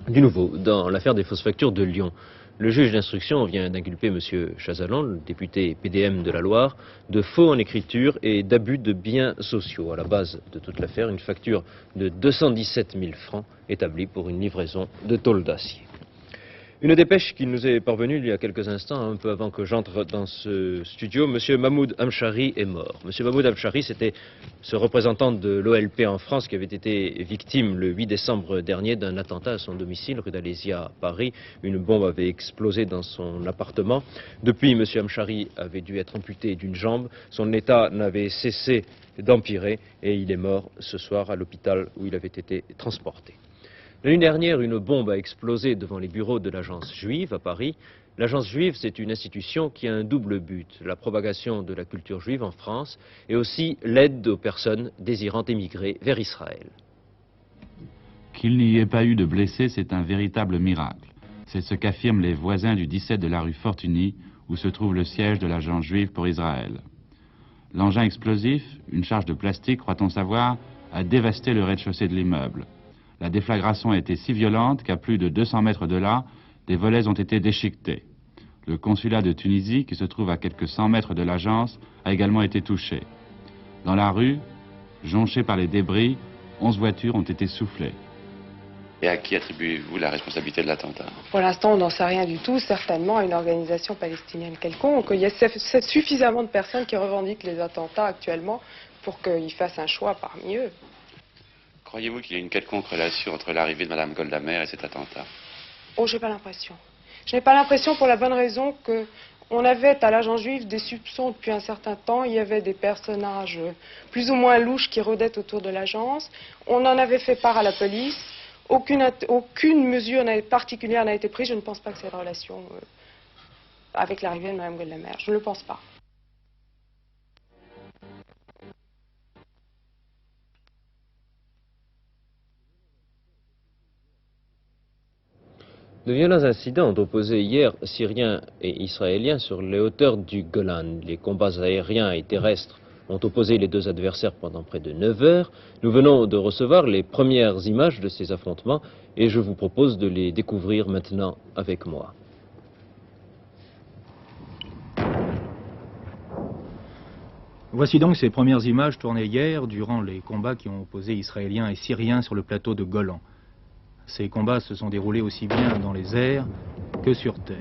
Du nouveau, dans l'affaire des fausses factures de Lyon, le juge d'instruction vient d'inculper M. Chazalon, le député PDM de la Loire, de faux en écriture et d'abus de biens sociaux. À la base de toute l'affaire, une facture de 217 000 francs établie pour une livraison de tôle d'acier. Une dépêche qui nous est parvenue il y a quelques instants, un peu avant que j'entre dans ce studio. M. Mahmoud Hamchari est mort. M. Mahmoud Hamchari, c'était ce représentant de l'OLP en France qui avait été victime le 8 décembre dernier d'un attentat à son domicile, rue d'Alésia, à Paris. Une bombe avait explosé dans son appartement. Depuis, M. Hamchari avait dû être amputé d'une jambe. Son état n'avait cessé d'empirer et il est mort ce soir à l'hôpital où il avait été transporté. L'année dernière, une bombe a explosé devant les bureaux de l'agence juive à Paris. L'agence juive, c'est une institution qui a un double but, la propagation de la culture juive en France et aussi l'aide aux personnes désirant émigrer vers Israël. Qu'il n'y ait pas eu de blessés, c'est un véritable miracle. C'est ce qu'affirment les voisins du 17 de la rue Fortuny, où se trouve le siège de l'agence juive pour Israël. L'engin explosif, une charge de plastique, croit-on savoir, a dévasté le rez-de-chaussée de l'immeuble. La déflagration a été si violente qu'à plus de 200 mètres de là, des volets ont été déchiquetés. Le consulat de Tunisie, qui se trouve à quelques 100 mètres de l'agence, a également été touché. Dans la rue, jonchée par les débris, 11 voitures ont été soufflées. Et à qui attribuez-vous la responsabilité de l'attentat? Pour l'instant, on n'en sait rien du tout, certainement à une organisation palestinienne quelconque. Il y a suffisamment de personnes qui revendiquent les attentats actuellement pour qu'ils fassent un choix parmi eux. Croyez-vous qu'il y ait une quelconque relation entre l'arrivée de Mme Golda Meir et cet attentat? Oh, j'ai pas l'impression. Je n'ai pas l'impression pour la bonne raison que on avait à l'agent juif des soupçons depuis un certain temps. Il y avait des personnages plus ou moins louches qui rôdaient autour de l'agence. On en avait fait part à la police. Aucune mesure particulière n'a été prise. Je ne pense pas que c'est une relation avec l'arrivée de Mme Golda Meir. Je ne le pense pas. De violents incidents ont opposé hier Syriens et Israéliens sur les hauteurs du Golan. Les combats aériens et terrestres ont opposé les deux adversaires pendant près de 9 heures. Nous venons de recevoir les premières images de ces affrontements et je vous propose de les découvrir maintenant avec moi. Voici donc ces premières images tournées hier durant les combats qui ont opposé Israéliens et Syriens sur le plateau de Golan. Ces combats se sont déroulés aussi bien dans les airs que sur terre.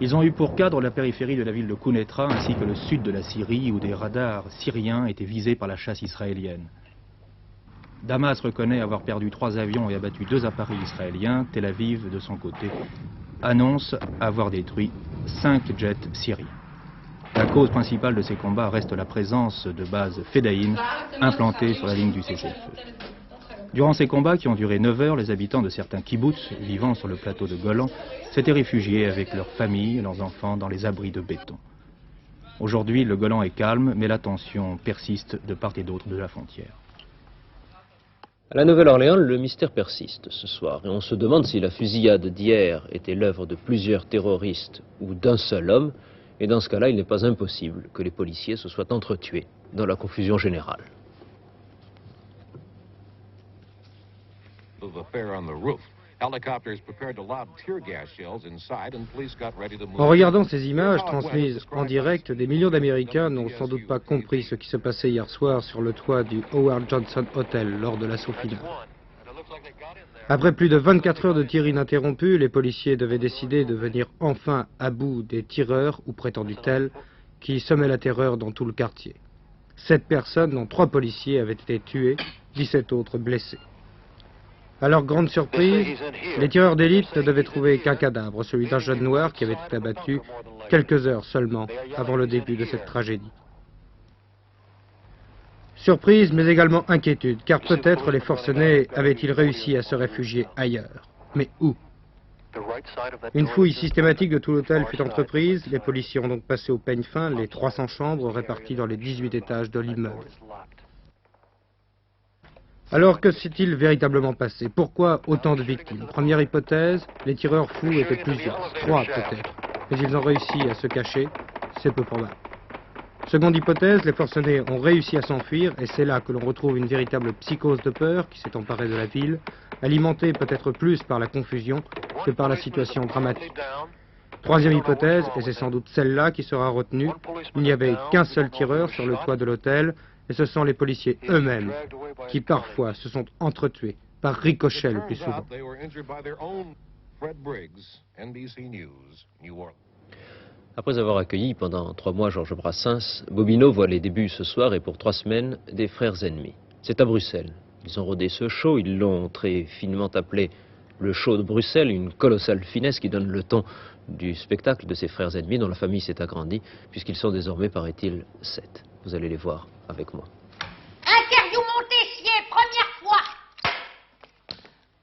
Ils ont eu pour cadre la périphérie de la ville de Quneitra ainsi que le sud de la Syrie où des radars syriens étaient visés par la chasse israélienne. Damas reconnaît avoir perdu 3 avions et abattu 2 appareils israéliens. Tel Aviv, de son côté, annonce avoir détruit 5 jets syriens. La cause principale de ces combats reste la présence de bases Fedayeen implantées sur la ligne du cessez-le-feu. Durant ces combats qui ont duré 9 heures, les habitants de certains kibboutz vivant sur le plateau de Golan s'étaient réfugiés avec leurs familles et leurs enfants dans les abris de béton. Aujourd'hui, le Golan est calme, mais la tension persiste de part et d'autre de la frontière. À la Nouvelle-Orléans, le mystère persiste ce soir et on se demande si la fusillade d'hier était l'œuvre de plusieurs terroristes ou d'un seul homme. Et dans ce cas-là, il n'est pas impossible que les policiers se soient entretués dans la confusion générale. En regardant ces images transmises en direct, des millions d'Américains n'ont sans doute pas compris ce qui se passait hier soir sur le toit du Howard Johnson Hotel lors de l'assaut final. Après plus de 24 heures de tir ininterrompus, les policiers devaient décider de venir enfin à bout des tireurs, ou prétendus tels, qui semaient la terreur dans tout le quartier. 7 personnes, dont 3 policiers, avaient été tuées, 17 autres blessés. À leur grande surprise, les tireurs d'élite ne devaient trouver qu'un cadavre, celui d'un jeune noir qui avait été abattu quelques heures seulement avant le début de cette tragédie. Surprise, mais également inquiétude, car peut-être les forcenés avaient-ils réussi à se réfugier ailleurs. Mais où? Une fouille systématique de tout l'hôtel fut entreprise. Les policiers ont donc passé au peigne fin les 300 chambres réparties dans les 18 étages de l'immeuble. Alors, que s'est-il véritablement passé? Pourquoi autant de victimes? Première hypothèse, les tireurs fous étaient plusieurs, 3 peut-être, mais ils ont réussi à se cacher, c'est peu probable. Seconde hypothèse, les forcenés ont réussi à s'enfuir et c'est là que l'on retrouve une véritable psychose de peur qui s'est emparée de la ville, alimentée peut-être plus par la confusion que par la situation dramatique. Troisième hypothèse, et c'est sans doute celle-là qui sera retenue, il n'y avait qu'un seul tireur sur le toit de l'hôtel et ce sont les policiers eux-mêmes qui parfois se sont entretués par ricochet le plus souvent. Après avoir accueilli pendant 3 mois Georges Brassens, Bobino voit les débuts ce soir et pour 3 semaines des frères ennemis. C'est à Bruxelles. Ils ont rodé ce show, ils l'ont très finement appelé le show de Bruxelles, une colossale finesse qui donne le ton du spectacle de ces frères ennemis dont la famille s'est agrandie puisqu'ils sont désormais, paraît-il, 7. Vous allez les voir avec moi. Interview Montessier, première fois.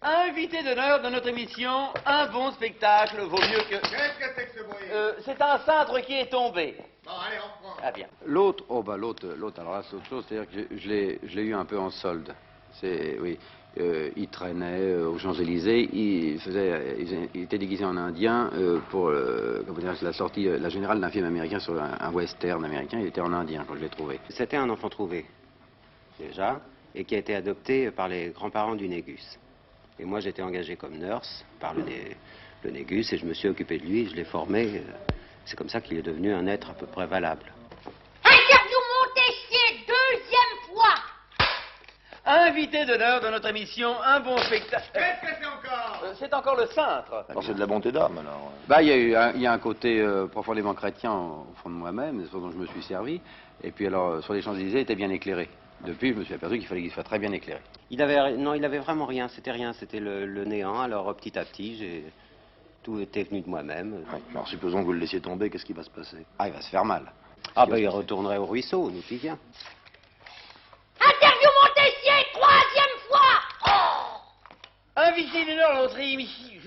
Invité d'honneur de notre émission, un bon spectacle vaut mieux que... Qu'est-ce que c'est que ce bruit? C'est un cintre qui est tombé. Bon, allez, on reprend. Ah bien. L'autre, oh bah l'autre, alors là c'est autre chose, c'est-à-dire que je l'ai eu un peu en solde. Oui, il traînait aux Champs-Élysées, il était déguisé en indien pour comment dire, la sortie, la générale d'un film américain sur un western américain, il était en indien quand je l'ai trouvé. C'était un enfant trouvé, déjà, et qui a été adopté par les grands-parents du Négus. Et moi j'étais engagé comme nurse par le Négus et je me suis occupé de lui, je l'ai formé C'est comme ça qu'il est devenu un être à peu près valable. Interview Montessier, deuxième fois. Invité d'honneur de notre émission Un bon spectacle. Qu'est-ce que c'est encore C'est encore le cintre. Alors c'est de la bonté d'âme, alors. Bah, il y a un côté profondément chrétien au fond de moi-même, c'est ce dont je me suis servi. Et puis alors, sur les Champs-Élysées, il était bien éclairé. Depuis, je me suis aperçu qu'il fallait qu'il soit très bien éclairé. Il avait vraiment rien, c'était le néant. Alors petit à petit, tout était venu de moi-même. Ouais, alors supposons que vous le laissiez tomber, qu'est-ce qui va se passer? Ah, il va se faire mal. Ah ben il retournerait au ruisseau, nous puis bien. Interview Montessier, troisième fois. Oh. Invité d'honneur de notre émission.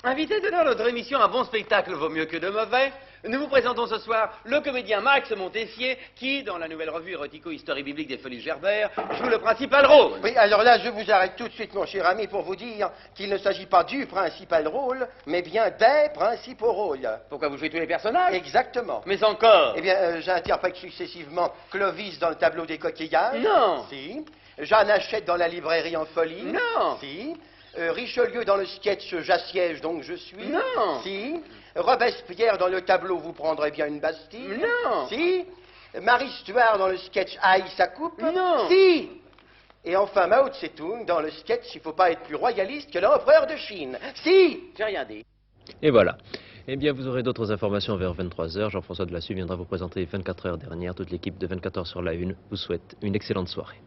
Invité d'honneur de notre émission Un bon spectacle vaut mieux que de mauvais, nous vous présentons ce soir le comédien Max Montessier qui, dans la nouvelle revue érotico-histoire biblique des Folies Gerbert, joue le principal rôle. Oui, alors là, je vous arrête tout de suite, mon cher ami, pour vous dire qu'il ne s'agit pas du principal rôle, mais bien des principaux rôles. Pourquoi vous jouez tous les personnages? Exactement. Mais encore? Eh bien, j'interprète successivement Clovis dans le tableau des coquillages. Non. Si. Jeanne Hachette dans la librairie en folie. Non. Si. Richelieu dans le sketch J'assiège donc je suis. Non. Si. Robespierre dans le tableau Vous prendrez bien une Bastille. Non. Si. Marie Stuart dans le sketch Aïe sa coupe. Non. Si. Et enfin Mao Tse-tung dans le sketch Il faut pas être plus royaliste que l'empereur de Chine. Si. J'ai rien dit. Et voilà. Eh bien, vous aurez d'autres informations vers 23h. Jean-François Delassus viendra vous présenter les 24 heures dernières. Toute l'équipe de 24 heures sur la une vous souhaite une excellente soirée.